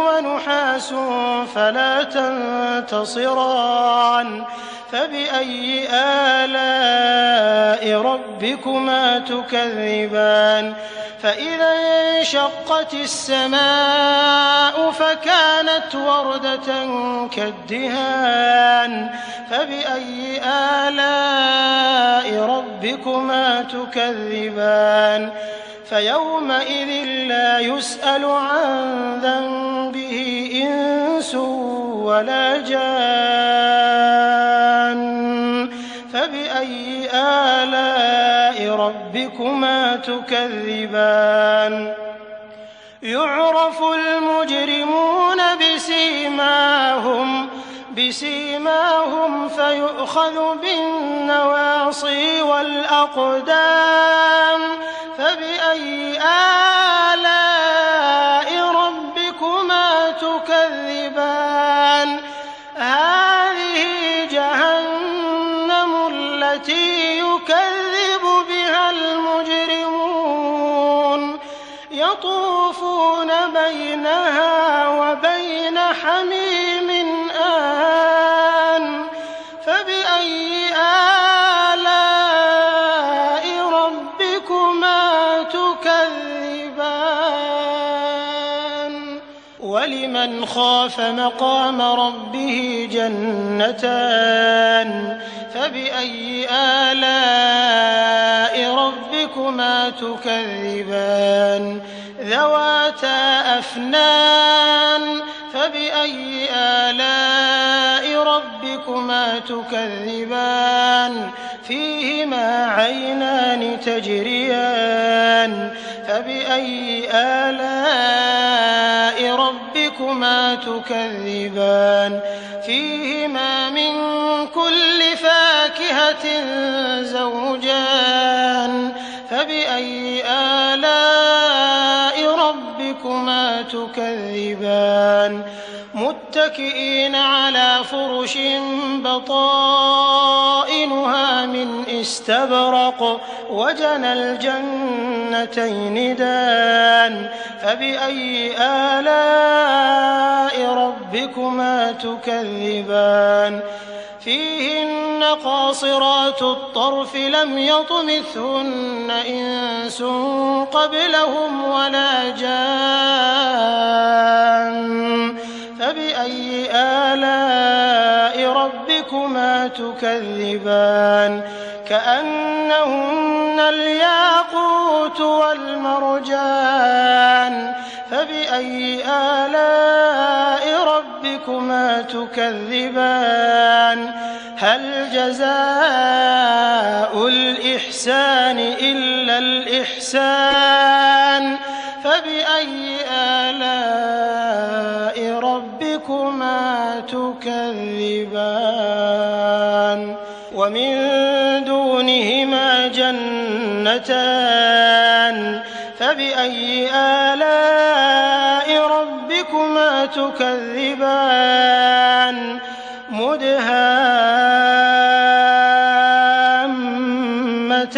ونحاس فلا تنتصران فبأي آلاء ربكما تكذبان فإذا انشقت السماء فكانت وردة كالدهان فبأي آلاء ربكما تكذبان فيومئذ لا يسأل عن ذنبه إنس ولا جان فبأي آلاء ربكما تكذبان يعرف المجرمون بسيماهم فيؤخذ بالنواصي والأقدام فبأي آلاء ربكما تكذبان هذه جهنم التي يكذب بها المجرمون يطوفون بينها وبين حميم آن فبأي آلاء ربكما تكذبان ولمن خاف مقام ربه جنتان فبأي آلاء ربكما تكذبان ذواتا أفنان فبأي آلاء ربكما تكذبان فيهما عينان تجريان فبأي آلاء ربكما تكذبان فيهما من كل فاكهة زوجان فبأي آلاء ربكما تكذبان متكئين على فرش بطائنها من استبرق وجنى الجنتين دان فبأي آلاء ربكما تكذبان فيهن قاصرات الطرف لم يطمثهن إنس قبلهم ولا جان فبأي آلاء ربكما تكذبان كأنهن الياقوت والمرجان فبأي آلاء ربكما تكذبان هل جزاء الإحسان إلا الإحسان فبأي آلاء ربكما تكذبان ومن دونهما جنتان فبأي آلاء ربكما تكذبان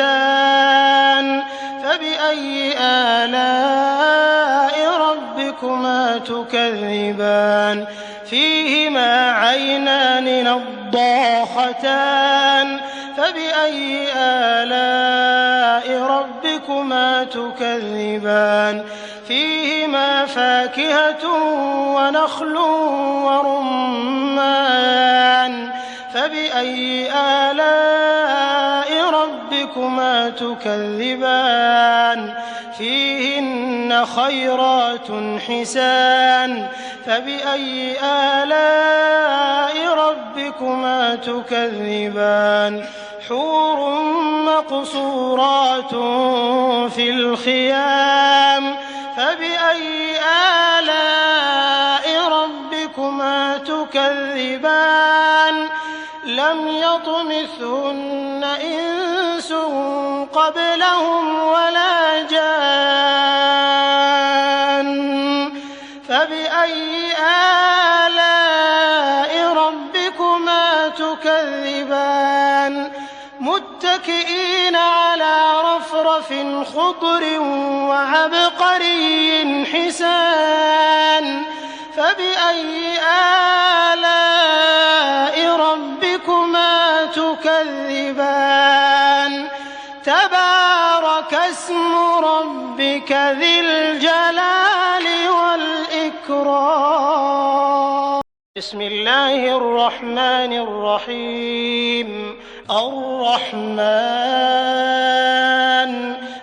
مدهامتان فبأي آلاء ربكما تكذبان فيهما عينان نضاختان فبأي آلاء ربكما تكذبان فيهما فاكهة ونخل ورمان فبأي آلاء ربكما تكذبان فيهن خيرات حسان فبأي آلاء ربكما تكذبان حور مقصورات في الخيام فبأي آلاء ربكما تكذبان قبلهم ولا جان فبأي آلاء ربكما تكذبان متكئين على رفرف خضر وعبقري حسان فبأي آلاء ربكما تكذبان تبارك اسم ربك ذي الجلال والإكرام بسم الله الرحمن الرحيم الرحمن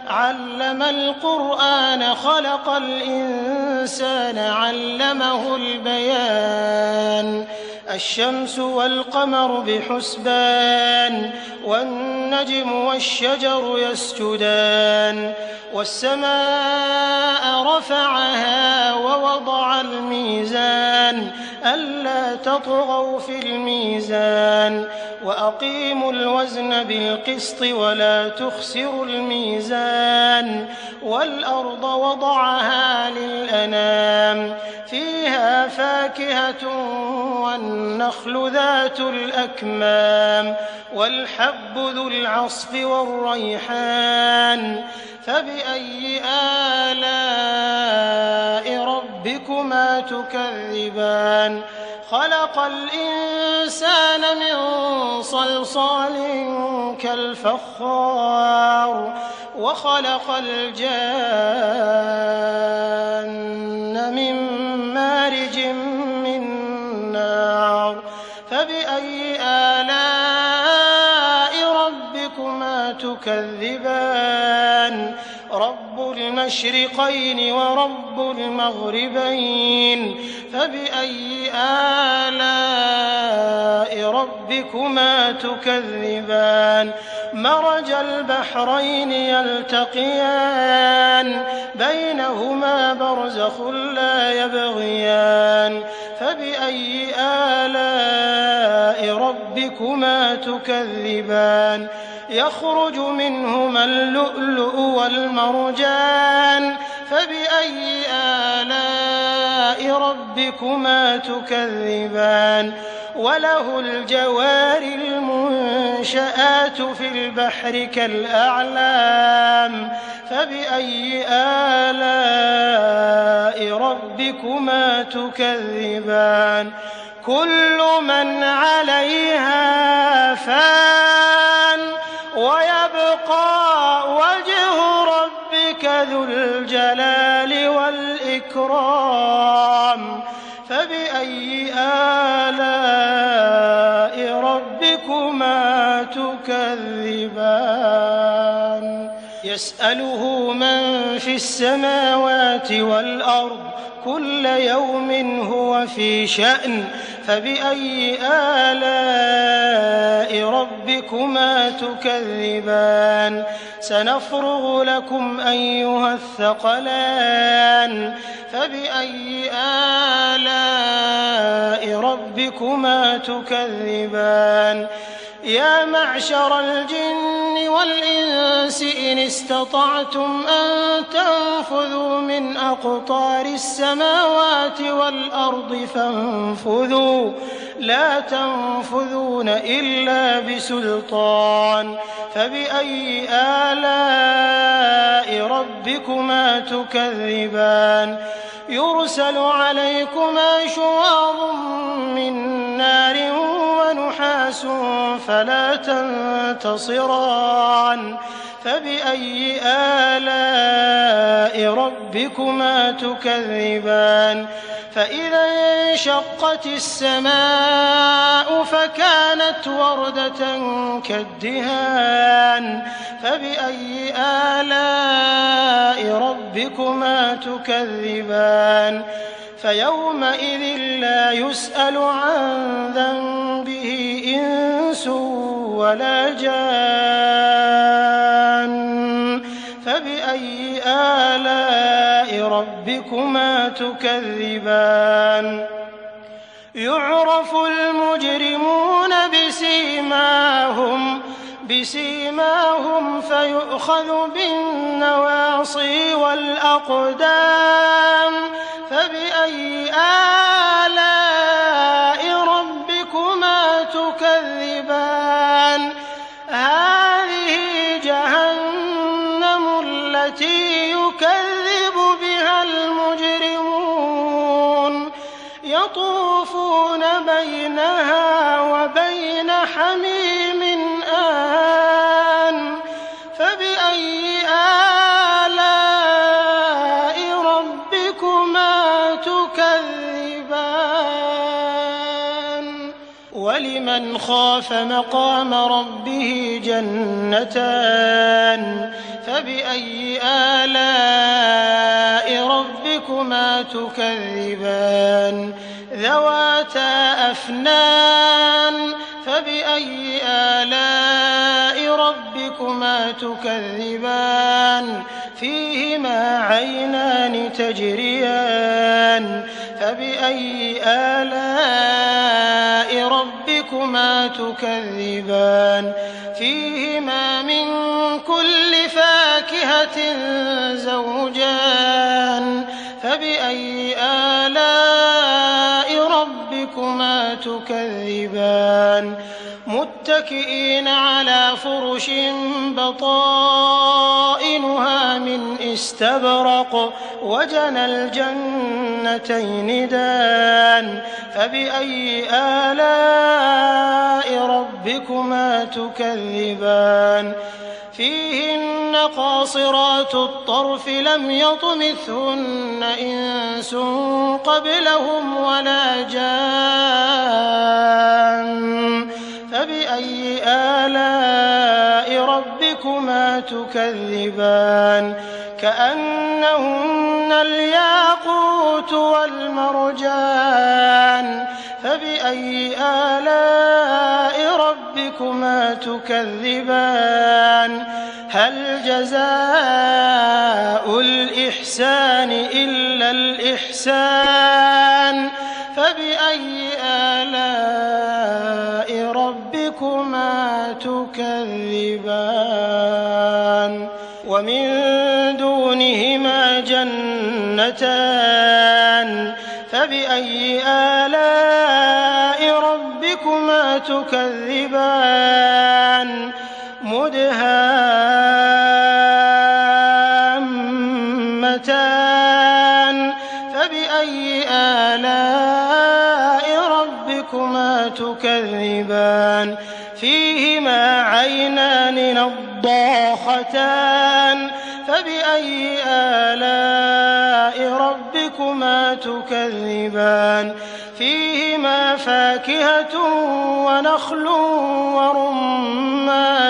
علم القرآن خلق الإنسان علمه البيان الشمس والقمر بحسبان والنجم والشجر يسجدان والسماء رفعها ووضع الميزان ألا تطغوا في الميزان وأقيموا الوزن بالقسط ولا تخسروا الميزان والأرض وضعها للأنام فيها فاكهة والنخل ذات الأكمام والحب ذو العصف والريحان فبأي آلاء ربكما تكذبان خلق الإنسان من صلصال كالفخار وخلق الجان من مارج من نار فبأي آلاء ربكما تكذبان رب المشرقين ورب المغربين فبأي آلاء ربكما تكذبان مرج البحرين يلتقيان بينهما برزخ لا يبغيان فبأي آلاء ربكما تكذبان يخرج منهما اللؤلؤ والمرجان فبأي آلاء ربكما تكذبان وله الجوار المنشآت في البحر كالأعلام فبأي آلاء ربكما تكذبان كل من عليها فان ويبقى وجه ربك ذو الجلال والإكرام فبأي آلاء ربكما تكذبان يسأله من في السماوات والأرض كل يوم هو في شأن فبأي آلاء ربكما تكذبان سنفرغ لكم أيها الثقلان فبأي آلاء ربكما تكذبان يا معشر الجن والإنس إن استطعتم أن تنفذوا من أقطار السماوات والأرض فانفذوا لا تنفذون إلا بسلطان فبأي آلاء ربكما تكذبان يرسل عليكما شواظ من نار ونحاس فلا تنتصران فبأي آلاء ربكما تكذبان فإذا انشقت السماء فكانت وردة كالدهان فبأي آلاء ربكما تكذبان فيومئذ لا يسأل عن ذنبه إنس ولا جان فبأي آلاء ربكما تكذبان يعرف المجرمون بسيماهم فيؤخذ بالنواصي والأقدام فبأي آلاء ربكما تكذبان هذه جهنم التي يكذب بها المجرمون يطوفون بينها وبين حميم آن فبأي آلاء ربكما تكذبان ولمن خاف مقام ربه جنتان فبأي آلاء ربكما تكذبان ذواتا أفنان فبأي آلاء ربكما تكذبان فيهما عينان تجريان فبأي آلاء ربكما تكذبان فيهما من كل فاكهة زوجان فبأي آلاء ربكما تكذبان متكئين على فرش بطائنها من استبرق وجنى الجنتين دان فبأي آلاء ربكما تكذبان فيهن قاصرات الطرف لم يطمثهن إنس قبلهم ولا جان فبأي آلاء ربكما تكذبان كأنهن الياقوت والمرجان فبأي آلاء ربكما تكذبان هل جزاء الإحسان إلا الإحسان فبأي آلاء ربكما تكذبان ومن دونهما جنتان فبأي آلاء ربكما تكذبان مدهامتان فبأي آلاء ربكما تكذبان فيهما عينان نضاختان فبأي آلاء ربكما تكذبان فيهما فاكهة ونخل ورمان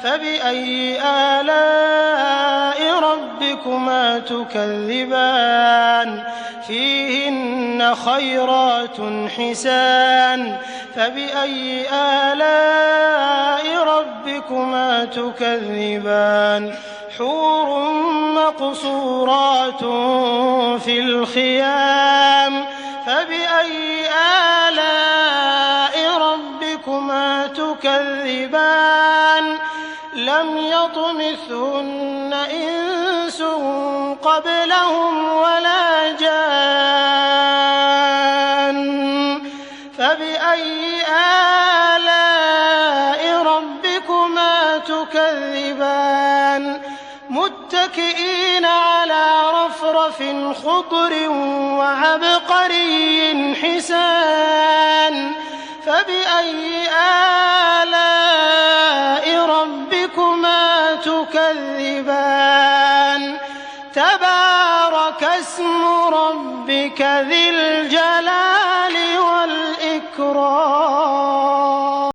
فبأي آلاء ربكما تكذبان فيهن خيرات حسان فبأي آلاء ربكما تكذبان حور مقصورات في الخيام فبأي آلاء ربكما تكذبان لم يطمثهن إنس قبلهم ولا جان فبأي آلاء ربكما تكذبان متكئين على رفرف خضر وعبقري حسان فبأي آلاء ربكما تكذبان تبارك اسم ربك ذي الجلال